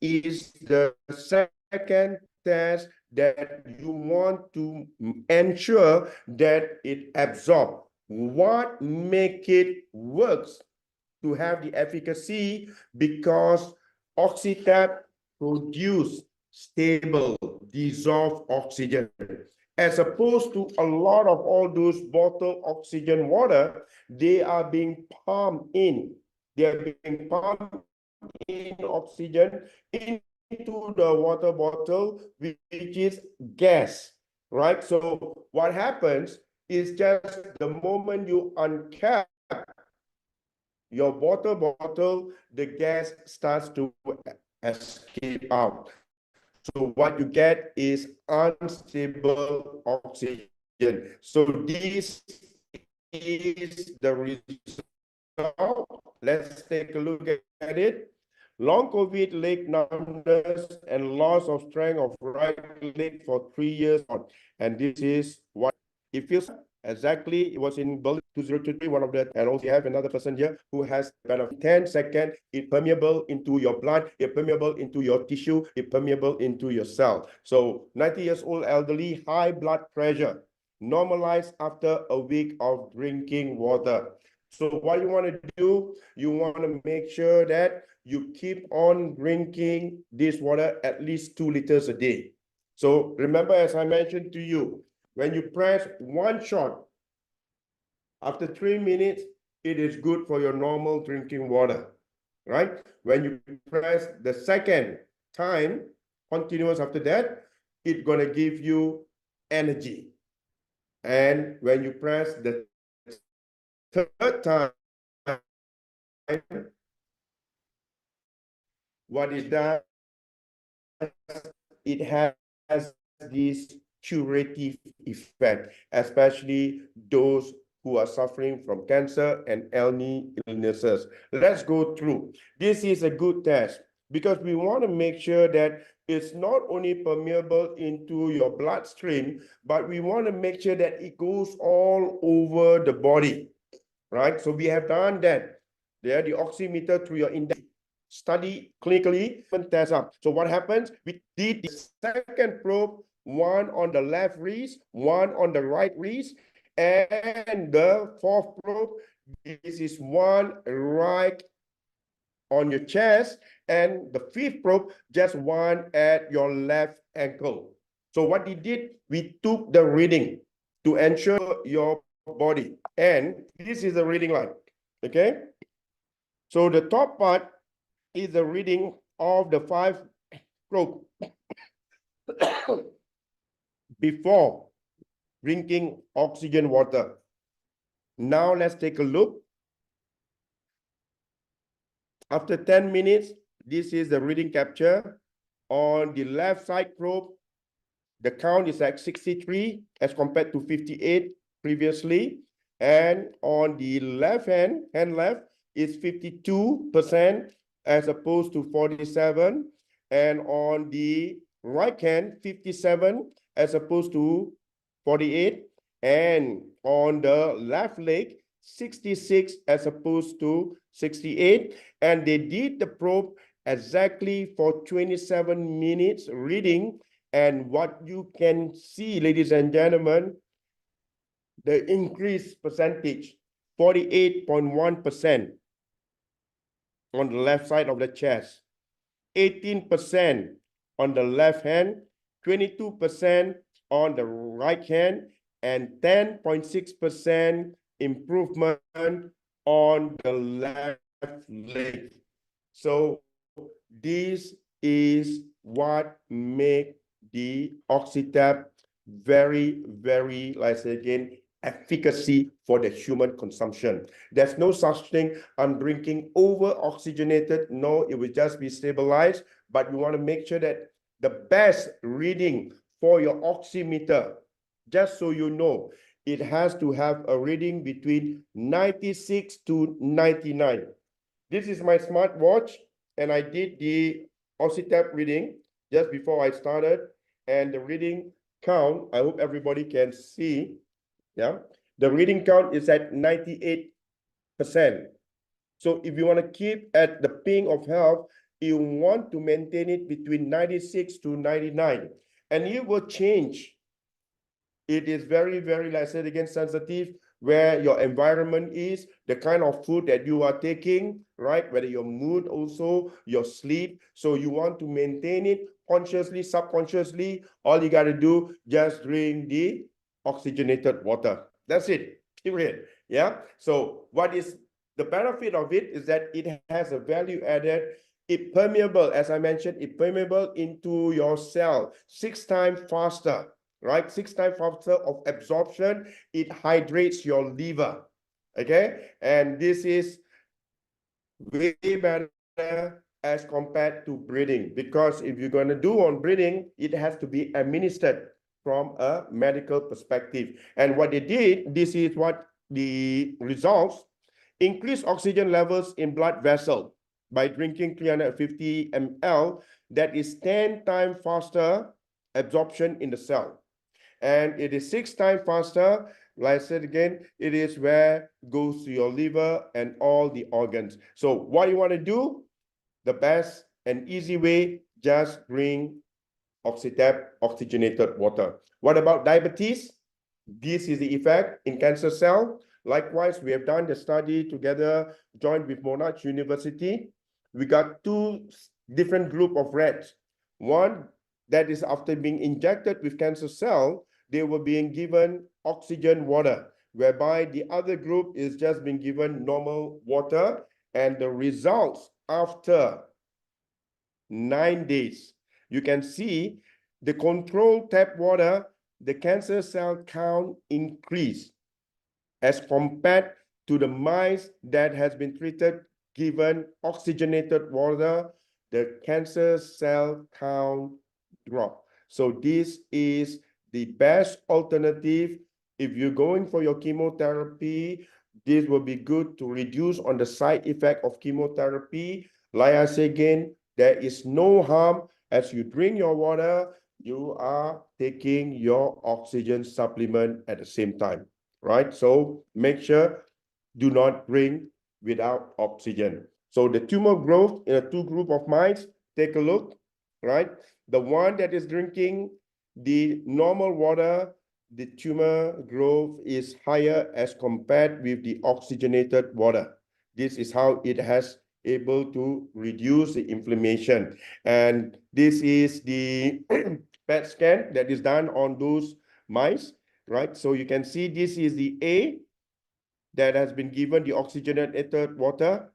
is the second test that you want to ensure that it absorbs. What make it works to have the efficacy? Because OxyTab produce stable dissolved oxygen, as opposed to a lot of all those bottled oxygen water. They are being pumped in. They are being pumped in oxygen into the water bottle, which is gas, right? So what happens is just the moment you uncap your water bottle, the gas starts to escape out. So what you get is unstable oxygen. So this is the result. Let's take a look at it. Long COVID, leg numbness, and loss of strength of right leg for 3 years. And this is what it feels exactly. It was in Berlin 2023, one of that. And also you have another person here who has kind of 10 seconds, it permeable into your blood, it permeable into your tissue, it permeable into your cell. So 90 years old elderly, high blood pressure, normalized after a week of drinking water. So what you want to do, you want to make sure that you keep on drinking this water at least 2 liters a day. So remember, as I mentioned to you, when you press one shot, after 3 minutes, it is good for your normal drinking water, right? When you press the second time, continuous after that, it's gonna give you energy. And when you press the third time, what it does, it has this curative effect, especially those who are suffering from cancer and any illnesses. Let's go through. This is a good test because we want to make sure that it's not only permeable into your bloodstream, but we want to make sure that it goes all over the body, right? So we have done that. There, the oximeter through your index. Study clinically and test up. So what happens? We did the second probe, one on the left wrist, one on the right wrist, and the fourth probe, this is one right on your chest, and the fifth probe, just one at your left ankle. So what we did, we took the reading to ensure your body, and this is the reading line, okay? So the top part is the reading of the 5 probe before drinking oxygen water. Now let's take a look. After 10 minutes, this is the reading capture. On the left side probe, the count is at 63 as compared to 58 previously. And on the left hand left, is 52% as opposed to 47. And on the right hand, 57 as opposed to 48. And on the left leg, 66 as opposed to 68. And they did the probe exactly for 27 minutes reading. And what you can see, ladies and gentlemen, the increased percentage, 48.1% on the left side of the chest, 18% on the left hand, 22% on the right hand, and 10.6% improvement on the left leg. So this is what make the OxyTab very, very, like I say again, efficacy for the human consumption. There's no such thing, I'm drinking over oxygenated. No, it will just be stabilized, but you want to make sure that the best reading for your oximeter, just so you know, it has to have a reading between 96 to 99. This is my smartwatch, and I did the OxyTab reading just before I started, and the reading count, I hope everybody can see, yeah, the reading count is at 98%. So if you want to keep at the ping of health, you want to maintain it between 96 to 99, and it will change. It is very, very, like I said again, sensitive where your environment is, the kind of food that you are taking, right? Whether your mood also, your sleep. So you want to maintain it consciously, subconsciously. All you got to do, just drink the oxygenated water. That's it, period. Yeah. So what is the benefit of it is that it has a value added. It permeable, as I mentioned, it permeable into your cell 6 times faster. Right, 6 times faster of absorption. It hydrates your liver. Okay, and this is way better as compared to breathing, because if you're going to do on breathing, it has to be administered from a medical perspective. And what they did, this is what the results: increase oxygen levels in blood vessel by drinking 350 ml. That is 10 times faster absorption in the cell. And it is 6 times faster. Like I said again, it is where it goes to your liver and all the organs. So what you want to do, the best and easy way, just drink OxyTab oxygenated water. What about diabetes? This is the effect in cancer cell. Likewise, we have done the study together, joined with Monash University. We got 2 different group of rats. One that is after being injected with cancer cell, they were being given oxygen water, whereby the other group is just being given normal water, and the results after 9 days, you can see the control tap water, the cancer cell count increased as compared to the mice that has been treated given oxygenated water. The cancer cell count drop. So this is the best alternative. If you're going for your chemotherapy, this will be good to reduce on the side effect of chemotherapy. Like I say again, there is no harm. As you drink your water, you are taking your oxygen supplement at the same time, right? So make sure do not drink without oxygen. So the tumor growth in a 2 group of mice, take a look, right? The one that is drinking the normal water, the tumor growth is higher as compared with the oxygenated water. This is how it has able to reduce the inflammation. And this is the PET scan that is done on those mice, right? So you can see this is the A that has been given the oxygenated water,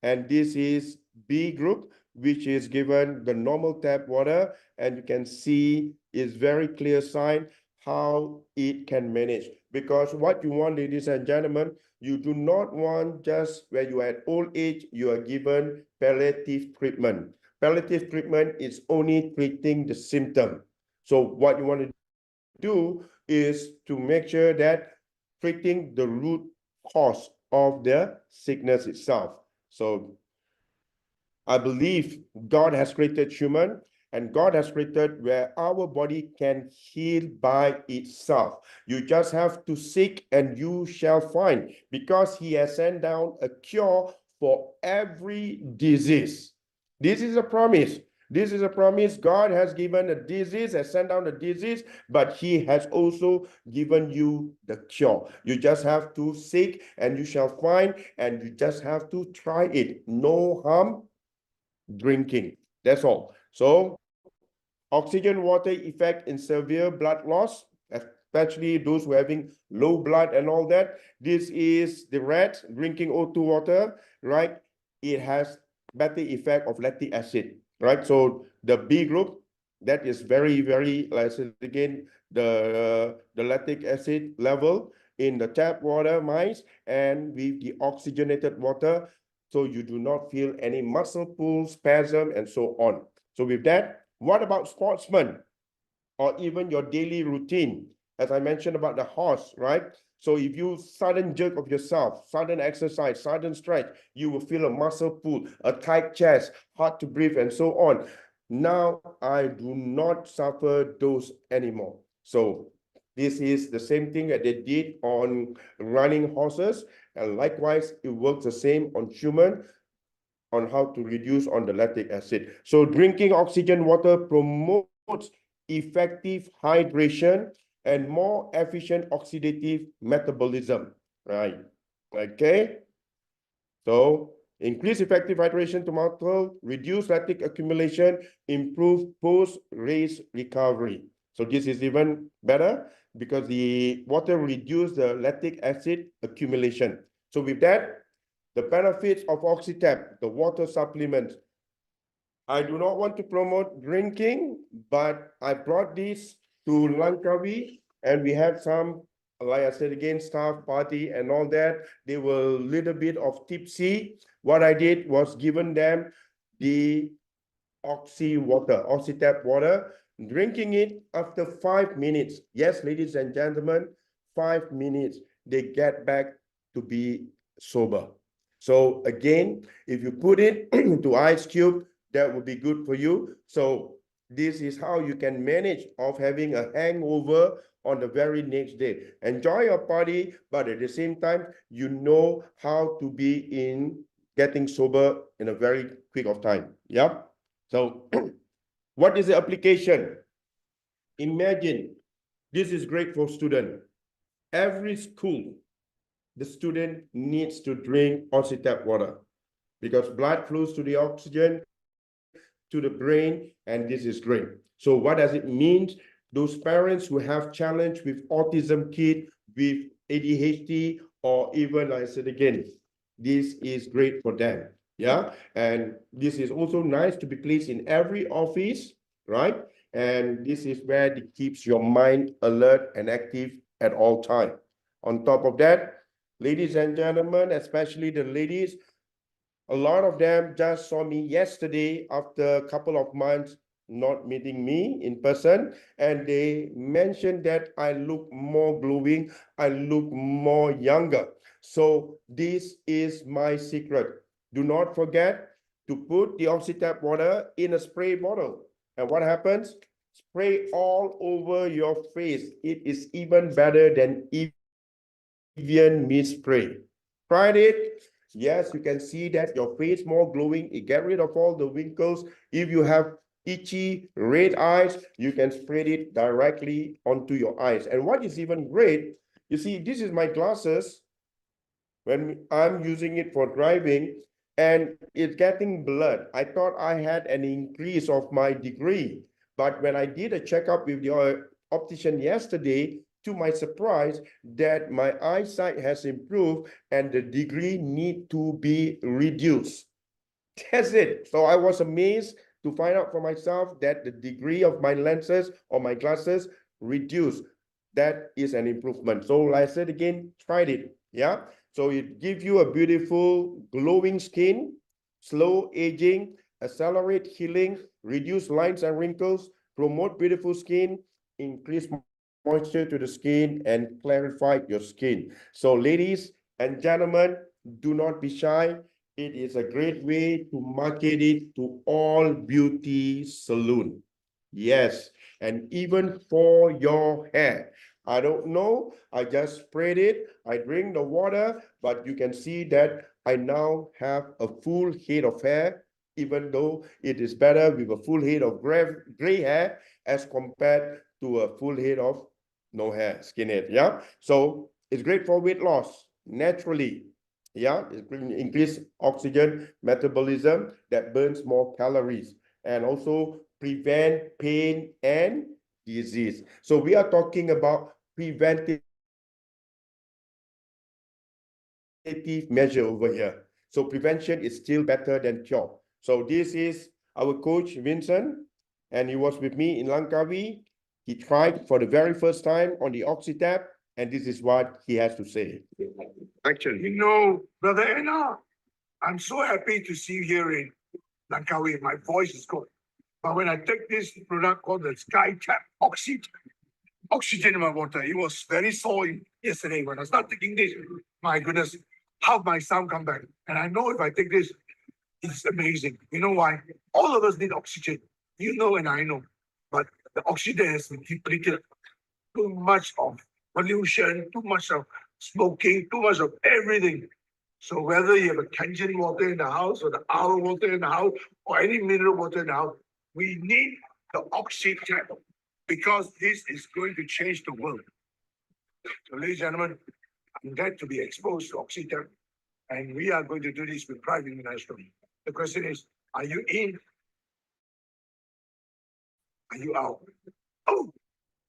and this is B group, which is given the normal tap water, and you can see is very clear sign how it can manage. Because what you want, ladies and gentlemen, you do not want just where you are at old age, you are given palliative treatment. Palliative treatment is only treating the symptom. So what you want to do is to make sure that treating the root cause of the sickness itself. So I believe God has created human, and God has created where our body can heal by itself. You just have to seek and you shall find, because he has sent down a cure for every disease. This is a promise. This is a promise. God has given a disease, has sent down a disease, but he has also given you the cure. You just have to seek and you shall find, and you just have to try it. No harm drinking. That's all. So oxygen water effect in severe blood loss, especially those who are having low blood and all that. This is the rat drinking O2 water, right? It has better effect of lactic acid, right? So the B group, that is very, very, like I said again, the lactic acid level in the tap water mice and with the oxygenated water, so you do not feel any muscle pull, spasm, and so on. So with that, what about sportsmen or even your daily routine? As I mentioned about the horse, right? So if you sudden jerk of yourself, sudden exercise, sudden stretch, you will feel a muscle pull, a tight chest, hard to breathe, and so on. Now I do not suffer those anymore. So this is the same thing that they did on running horses, and likewise, it works the same on human on how to reduce on the lactic acid. So drinking oxygen water promotes effective hydration and more efficient oxidative metabolism, right? Okay. So increase effective hydration to muscle, reduce lactic accumulation, improve post-race recovery. So this is even better because the water reduce the lactic acid accumulation. So with that, the benefits of OxyTap, the water supplement. I do not want to promote drinking, but I brought this to Langkawi, and we had some, like I said again, staff party and all that. They were a little bit of tipsy. What I did was given them the OxyTap water, drinking it after 5 minutes. Yes, ladies and gentlemen, 5 minutes, they get back to be sober. So again, if you put it to ice cube, that would be good for you. So this is how you can manage of having a hangover on the very next day. Enjoy your party, but at the same time, you know how to be in getting sober in a very quick of time. Yep. So what is the application? Imagine this is great for student. Every school, the student needs to drink OxyTap water because blood flows to the oxygen to the brain, and this is great. So what does it mean? Those parents who have challenge with autism kid, with ADHD, or even, like I said again, this is great for them. Yeah, and this is also nice to be placed in every office, right? And this is where it keeps your mind alert and active at all time. On top of that, ladies and gentlemen, especially the ladies, a lot of them just saw me yesterday after a couple of months not meeting me in person, and they mentioned that I look more glowing, I look more younger. So this is my secret. Do not forget to put the OxyTap water in a spray bottle. And what happens? Spray all over your face. It is even better than Evian mist spray. Tried it? Yes, you can see that your face more glowing. It get rid of all the wrinkles. If you have itchy red eyes, you can spread it directly onto your eyes. And what is even great, you see, this is my glasses when I'm using it for driving, and it's getting blurred. I thought I had an increase of my degree, but when I did a checkup with the optician yesterday, to my surprise, that my eyesight has improved and the degree need to be reduced. That's it. So I was amazed to find out for myself that the degree of my lenses or my glasses reduced. That is an improvement. So like I said again, tried it. Yeah. So it gives you a beautiful glowing skin, slow aging, accelerate healing, reduce lines and wrinkles, promote beautiful skin, increase moisture to the skin, and clarify your skin. So ladies and gentlemen, do not be shy. It is a great way to market it to all beauty salon. Yes, and even for your hair. I don't know, I just sprayed it, I drink the water, but you can see that I now have a full head of hair, even though it is better with a full head of gray hair as compared to a full head of no hair, skinhead, yeah? So it's great for weight loss, naturally. Yeah, it increase oxygen metabolism that burns more calories and also prevent pain and disease. So we are talking about preventive measure over here. So prevention is still better than cure. So this is our coach, Vincent, and he was with me in Langkawi. He tried for the very first time on the OxyTap, and this is what he has to say. Actually, Brother Anna, I'm so happy to see you here in Langkawi. My voice is good. But when I take this product called the Sky Tap oxygen in my water, it was very sore yesterday when I started taking this. My goodness, how my sound come back. And I know if I take this, it's amazing. You know why? All of us need oxygen. You know and I know. But the oxygen has been depleted. Too much of pollution, too much of smoking, too much of everything. So whether you have a Kangen water in the house or the RO water in the house or any mineral water in the house, we need the oxy tap because this is going to change the world. So ladies and gentlemen, I'm glad to be exposed to oxy tap, and we are going to do this with PRIFE International. The question is, are you in? Are you out? Oh,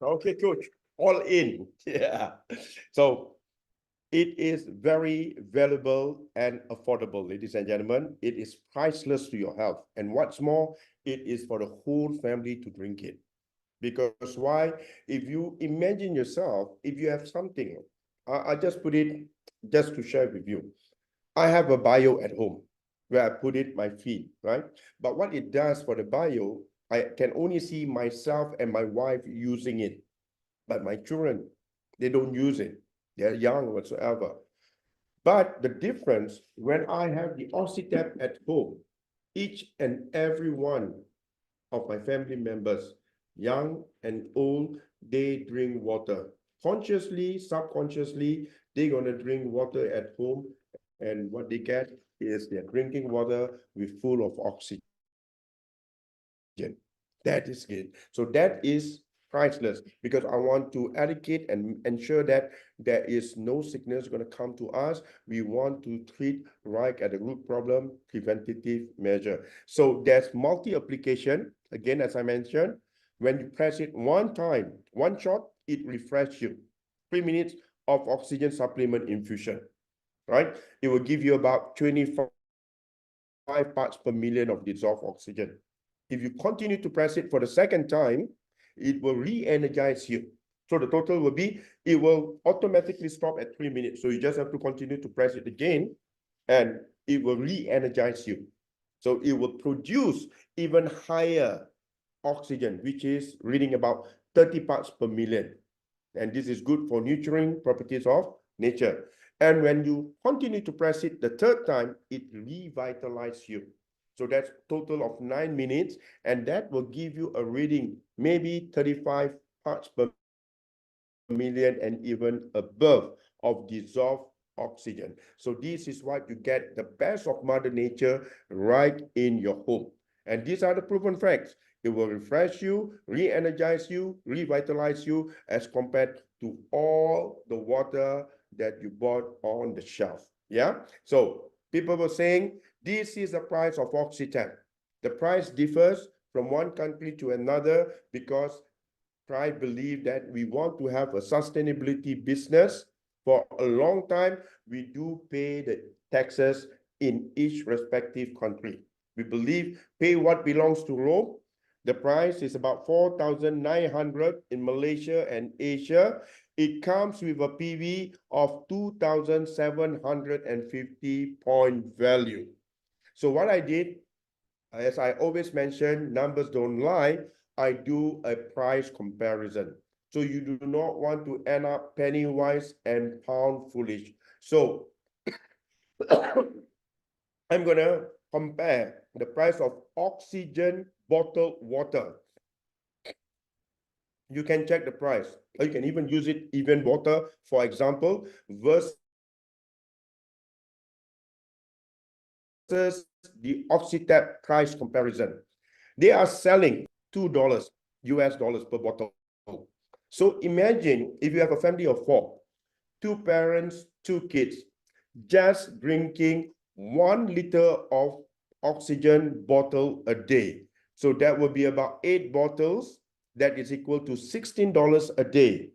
Okay, coach, all in. Yeah. So it is very valuable and affordable, ladies and gentlemen. It is priceless to your health. And what's more, it is for the whole family to drink it. Because why? If you imagine yourself, if you have something, I just put it just to share with you. I have a bio at home where I put it my feet, right? But what it does for the bio, I can only see myself and my wife using it. But my children, they don't use it. They're young whatsoever. But the difference, when I have the OxyTap at home, each and every one of my family members, young and old, they drink water. Consciously, subconsciously, they're going to drink water at home. And what they get is they're drinking water with full of oxygen. That is it. So that is priceless because I want to educate and ensure that there is no sickness going to come to us. We want to treat right at the root problem, preventative measure. So there's multi-application. Again, as I mentioned, when you press it one time, one shot, it refreshes you. 3 minutes of oxygen supplement infusion, right? It will give you about 25 parts per million of dissolved oxygen. If you continue to press it for the second time, it will re-energize you. So the total will be, it will automatically stop at 3 minutes. So you just have to continue to press it again, and it will re-energize you. So it will produce even higher oxygen, which is reading about 30 parts per million. And this is good for nurturing properties of nature. And when you continue to press it the third time, it revitalizes you. So that's total of 9 minutes, and that will give you a reading, maybe 35 parts per million and even above of dissolved oxygen. So this is what you get the best of Mother Nature right in your home. And these are the proven facts. It will refresh you, re-energize you, revitalize you as compared to all the water that you bought on the shelf. Yeah. So people were saying, this is the price of OxyTap. The price differs from one country to another because PRIFE believe that we want to have a sustainability business for a long time. We do pay the taxes in each respective country. We believe pay what belongs to Rome. The price is about 4,900 in Malaysia and Asia. It comes with a PV of 2,750 point value. So what I did, as I always mention, numbers don't lie. I do a price comparison. So you do not want to end up penny wise and pound foolish. So I'm going to compare the price of oxygen bottled water. You can check the price, or you can even use it even water, for example, versus the OxyTap price comparison. They are selling $2 US dollars per bottle. So imagine if you have a family of 4, 2 parents, 2 kids, just drinking 1 liter of oxygen bottle a day. So that would be about 8 bottles. That is equal to $16 a day.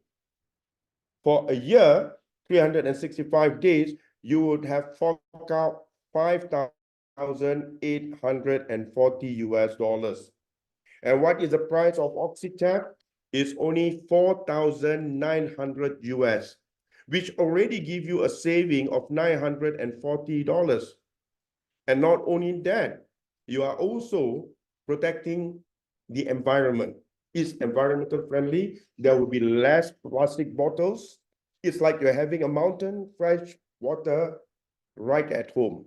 For a year, 365 days, you would have forked out $5,840. And what is the price of OxyTab? It's only 4,900 US, which already give you a saving of $940. And not only that, you are also protecting the environment. It's environmental friendly. There will be less plastic bottles. It's like you're having a mountain fresh water right at home.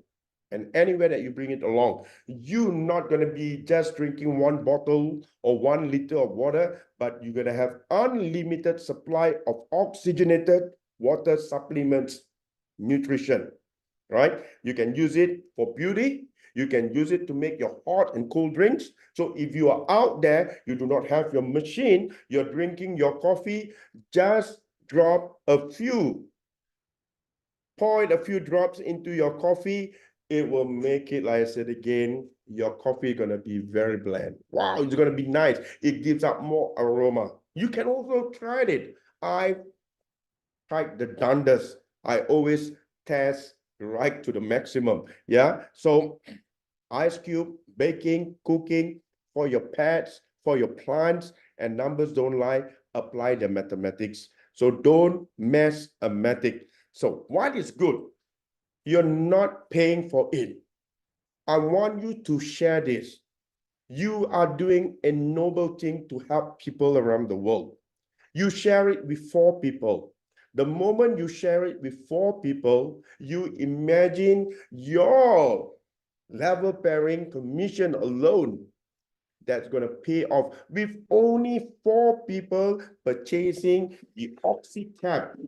And anywhere that you bring it along, you're not going to be just drinking one bottle or 1 liter of water, but you're going to have unlimited supply of oxygenated water supplements, nutrition, right? You can use it for beauty. You can use it to make your hot and cold drinks. So if you are out there, you do not have your machine, you're drinking your coffee, just drop a few, pour a few drops into your coffee. It will make it, like I said again, your coffee is going to be very bland. Wow, it's going to be nice. It gives up more aroma. You can also try it. I tried the Dundas. I always test right to the maximum. Yeah. So ice cube, baking, cooking for your pets, for your plants, and numbers don't lie. Apply the mathematics. So don't mess a mathematic. So what is good? You're not paying for it. I want you to share this. You are doing a noble thing to help people around the world. You share it with 4 people. The moment you share it with 4 people, you imagine your level pairing commission alone that's going to pay off with only 4 people purchasing the OxyTab.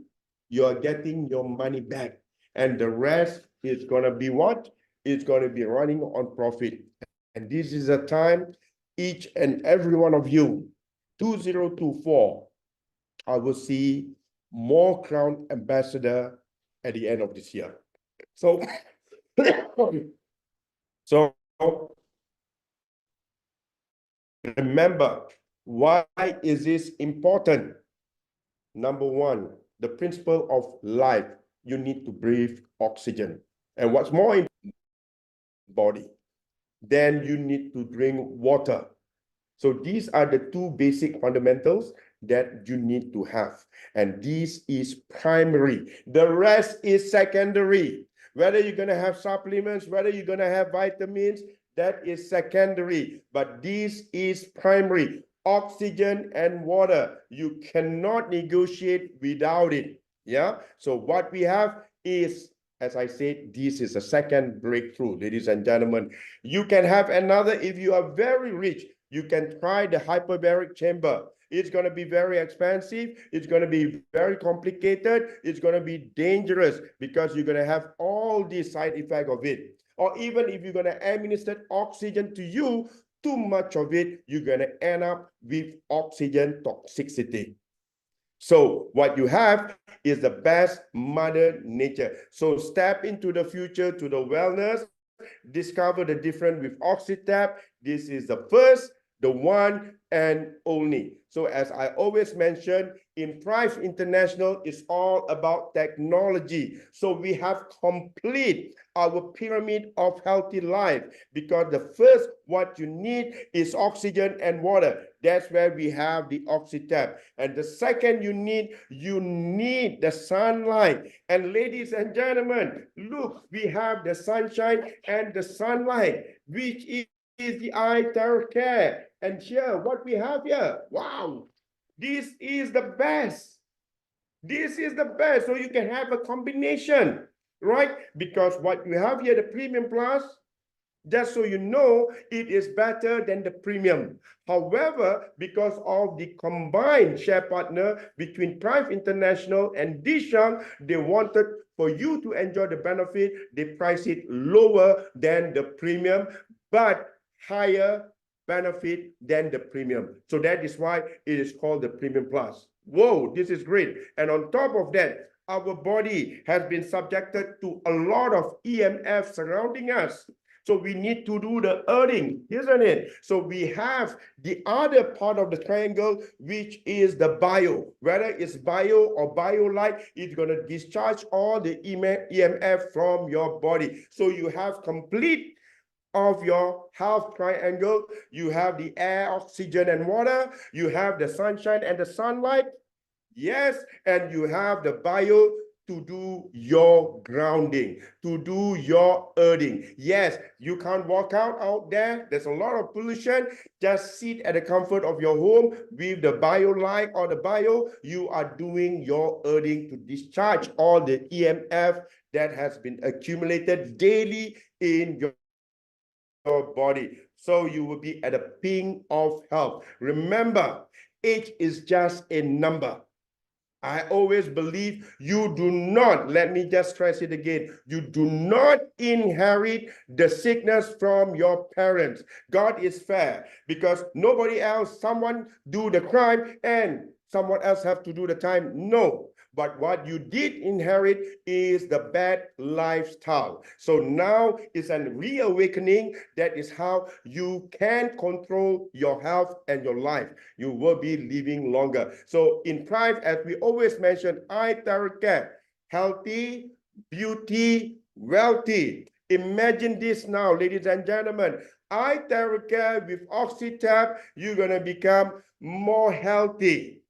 You're getting your money back. And the rest is going to be what? It's going to be running on profit. And this is a time, each and every one of you, 2024, I will see more Crown Ambassador at the end of this year. So, remember, why is this important? Number 1, the principle of life. You need to breathe oxygen. And what's more important, body, then you need to drink water. So these are the 2 basic fundamentals that you need to have. And this is primary. The rest is secondary. Whether you're going to have supplements, whether you're going to have vitamins, that is secondary. But this is primary. Oxygen and water. You cannot negotiate without it. Yeah. So what we have is, as I said, this is a second breakthrough, ladies and gentlemen. You can have another if you are very rich. You can try the hyperbaric chamber. It's going to be very expensive. It's going to be very complicated. It's going to be dangerous because you're going to have all the side effects of it. Or even if you're going to administer oxygen to you, too much of it, you're going to end up with oxygen toxicity. So what you have is the best Mother Nature. So step into the future, to the wellness, discover the difference with OxyTab. This is the first, the one and only. So as I always mention, in PRIFE International, it's all about technology. So we have complete our pyramid of healthy life, because the first, what you need is oxygen and water. That's where we have the OxyTab. And the second you need the sunlight. And ladies and gentlemen, look, we have the sunshine and the sunlight, which is the eye care. And here, what we have here, wow, this is the best. This is the best. So you can have a combination, right? Because what you have here, the Premium Plus, just so you know, it is better than the Premium. However, because of the combined share partner between PRIFE International and Dishang, they wanted for you to enjoy the benefit. They price it lower than the Premium, but higher benefit than the Premium. So that is why it is called the Premium Plus. Whoa, this is great. And on top of that, our body has been subjected to a lot of EMF surrounding us. So we need to do the earthing, isn't it? So we have the other part of the triangle, which is the bio. Whether it's bio or bio-like, it's going to discharge all the EMF from your body. So you have complete of your health triangle. You have the air, oxygen, and water. You have the sunshine and the sunlight. Yes, and you have the bio to do your grounding, to do your earthing. Yes, you can't walk out there. There's a lot of pollution. Just sit at the comfort of your home with the bio light or the bio. You are doing your earthing to discharge all the EMF that has been accumulated daily in your body. So you will be at a ping of health. Remember, age is just a number. I always believe you do not, let me just stress it again, you do not inherit the sickness from your parents. God is fair because nobody else, someone do the crime and someone else have to do the time. No. But what you did inherit is the bad lifestyle. So now it's a reawakening. That is how you can control your health and your life. You will be living longer. So in PRIFE, as we always mention, eye therapy, healthy, beauty, wealthy. Imagine this now, ladies and gentlemen. Eye therapy with OxyTap, you're going to become more healthy,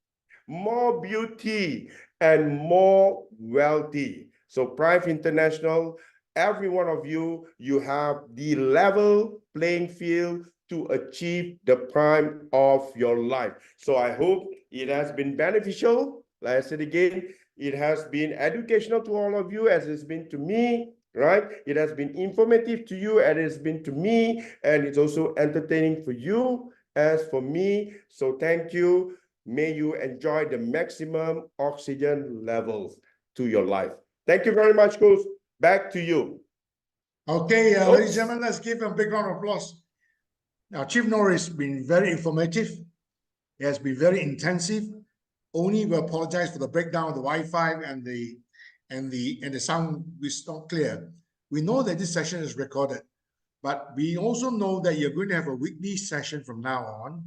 more beauty, and more wealthy. So PRIFE International, every one of you, you have the level playing field to achieve the prime of your life. So I hope it has been beneficial. Like I said again, it has been educational to all of you as it's been to me, right? It has been informative to you as it's been to me, and it's also entertaining for you as for me. So thank you. May you enjoy the maximum oxygen levels to your life. Thank you very much, Coach. Back to you. Okay, ladies and gentlemen, let's give him a big round of applause. Now, Chief Noor has been very informative. It has been very intensive. Only we apologize for the breakdown of the Wi-Fi and the sound was not clear. We know that this session is recorded, but we also know that you're going to have a weekly session from now on.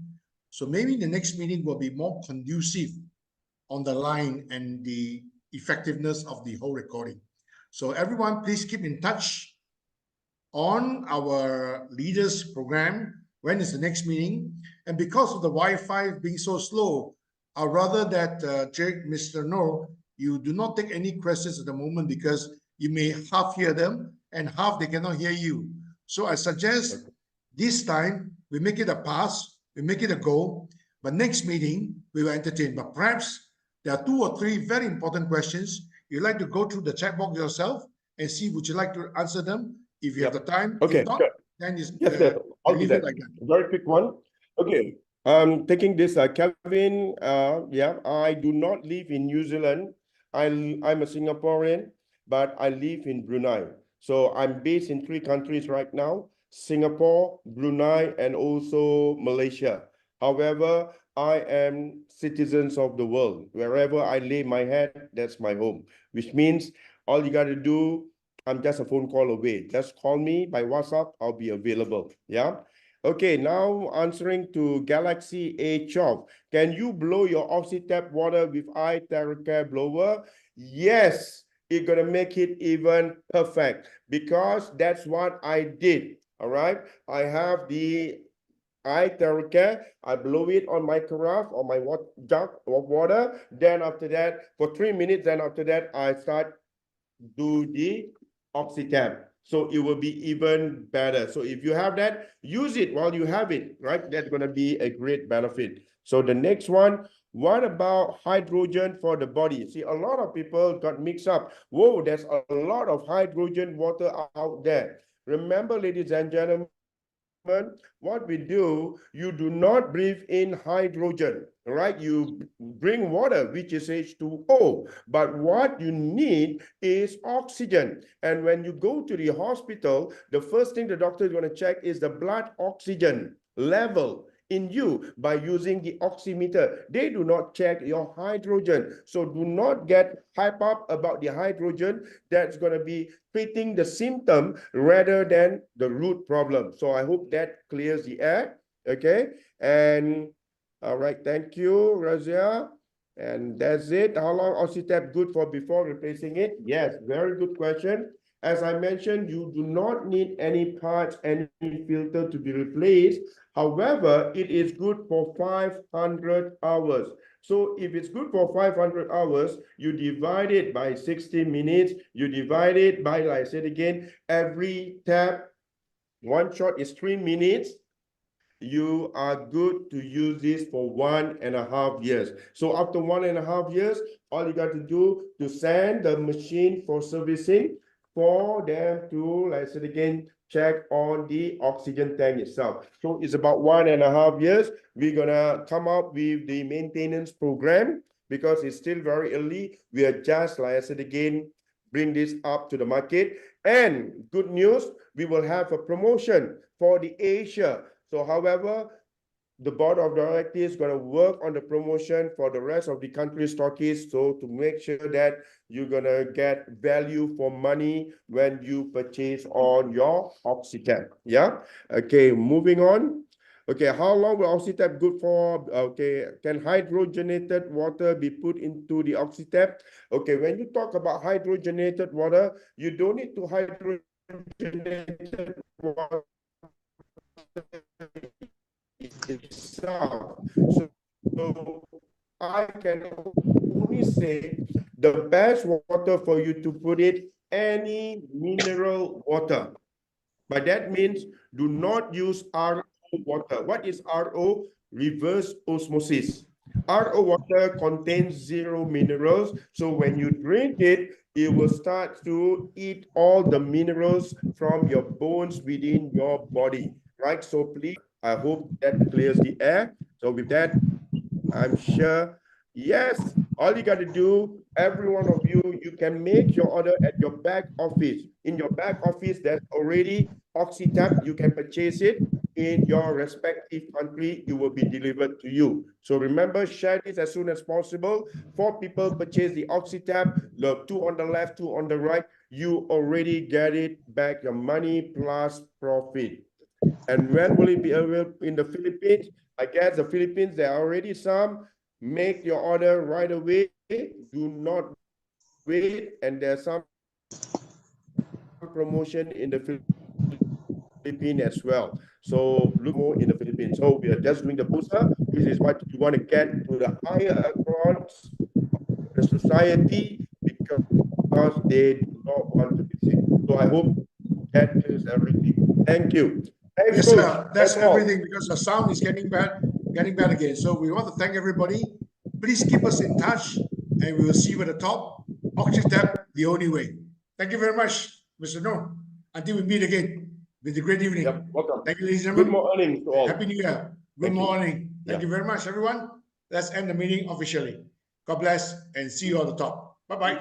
So maybe the next meeting will be more conducive on the line and the effectiveness of the whole recording. So everyone, please keep in touch on our leaders program. When is the next meeting? And because of the Wi-Fi being so slow, I'd rather that Mr. Noor, you do not take any questions at the moment because you may half hear them and half they cannot hear you. So I suggest this time we make it a pass, we make it a go, but next meeting we will entertain. But perhaps there are 2 or 3 very important questions. You'd like to go through the chat box yourself and see, would you like to answer them? If you have the time, okay, if not, sure. then it's, Yes, I'll do that. like that. Very quick one. Okay, taking this, Kelvin, yeah, I do not live in New Zealand. I'm a Singaporean, but I live in Brunei. So I'm based in 3 countries right now, Singapore, Brunei, and also Malaysia. However, I am citizens of the world. Wherever I lay my head, that's my home, which means all you got to do, I'm just a phone call away. Just call me by WhatsApp. I'll be available. Yeah. Okay. Now answering to Galaxy A12. Can you blow your OxyTap water with eye therapy blower? Yes. It's gonna make it even perfect because that's what I did. All right. I have the eye therapy. I blow it on my carafe or my jug of water. Then after that, for 3 minutes. Then after that, I start do the OxyTap. So it will be even better. So if you have that, use it while you have it, right? That's going to be a great benefit. So the next one, what about hydrogen for the body? See, a lot of people got mixed up. Whoa, there's a lot of hydrogen water out there. Remember, ladies and gentlemen, what we do, you do not breathe in hydrogen, right? You bring water, which is H2O, but what you need is oxygen. And when you go to the hospital, the first thing the doctor is going to check is the blood oxygen level in you by using the oximeter. They do not check your hydrogen. So do not get hyped up about the hydrogen. That's going to be treating the symptom rather than the root problem. So I hope that clears the air. Okay. And all right. Thank you, Razia. And that's it. How long oxytap good for before replacing it? Yes, very good question. As I mentioned, you do not need any parts, any filter to be replaced. However, it is good for 500 hours. So if it's good for 500 hours, you divide it by 60 minutes, you divide it by, like I said again, every tap, one shot is 3 minutes. You are good to use this for 1.5 years. So after 1.5 years, all you got to do to send the machine for servicing for them to, like I said again, check on the oxygen tank itself. So it's about 1.5 years. We're gonna come up with the maintenance program because it's still very early. We are just, like I said again, bring this up to the market. And good news, we will have a promotion for the Asia. So, however, the board of directors is going to work on the promotion for the rest of the country stockists. So to make sure that you're going to get value for money when you purchase on your oxytap. Yeah. Okay. Moving on. Okay. How long will oxytap good for? Okay. Can hydrogenated water be put into the oxytap? Okay. When you talk about hydrogenated water, you don't need to hydrogenated water itself. So I can only say the best water for you to put it, any mineral water. But that means do not use RO water. What is RO? Reverse osmosis. RO water contains 0 minerals. So when you drink it, it will start to eat all the minerals from your bones within your body, right? So please, I hope that clears the air. So with that, I'm sure, yes, all you got to do, every one of you, you can make your order at your back office. In your back office, there's already oxytap. You can purchase it in your respective country. It will be delivered to you. So remember, share this as soon as possible. 4 people purchase the oxytap, the 2 on the left, 2 on the right. You already get it back, your money plus profit. And when will it be available in the Philippines? I guess the Philippines, there are already some. Make your order right away. Do not wait. And there's some promotion in the Philippines as well. So look more in the Philippines. So we are just doing the booster. This is what you want to get to the higher echelons of the society because they do not want to be sick. So I hope that is everything. Thank you. Thanks, Yes, Coach. sir. That's all. everything because the sound is getting bad again. So we want to thank everybody. Please keep us in touch and we will see you at the top. Oxytap, the only way. Thank you very much, Mr. No. Until we meet again with a great evening. Yep, welcome. Thank you, ladies and Good gentlemen. morning to all. Happy New Year. Good Thank you. morning. Thank Yeah. you very much, everyone. Let's end the meeting officially. God bless and see you on the top. Bye-bye.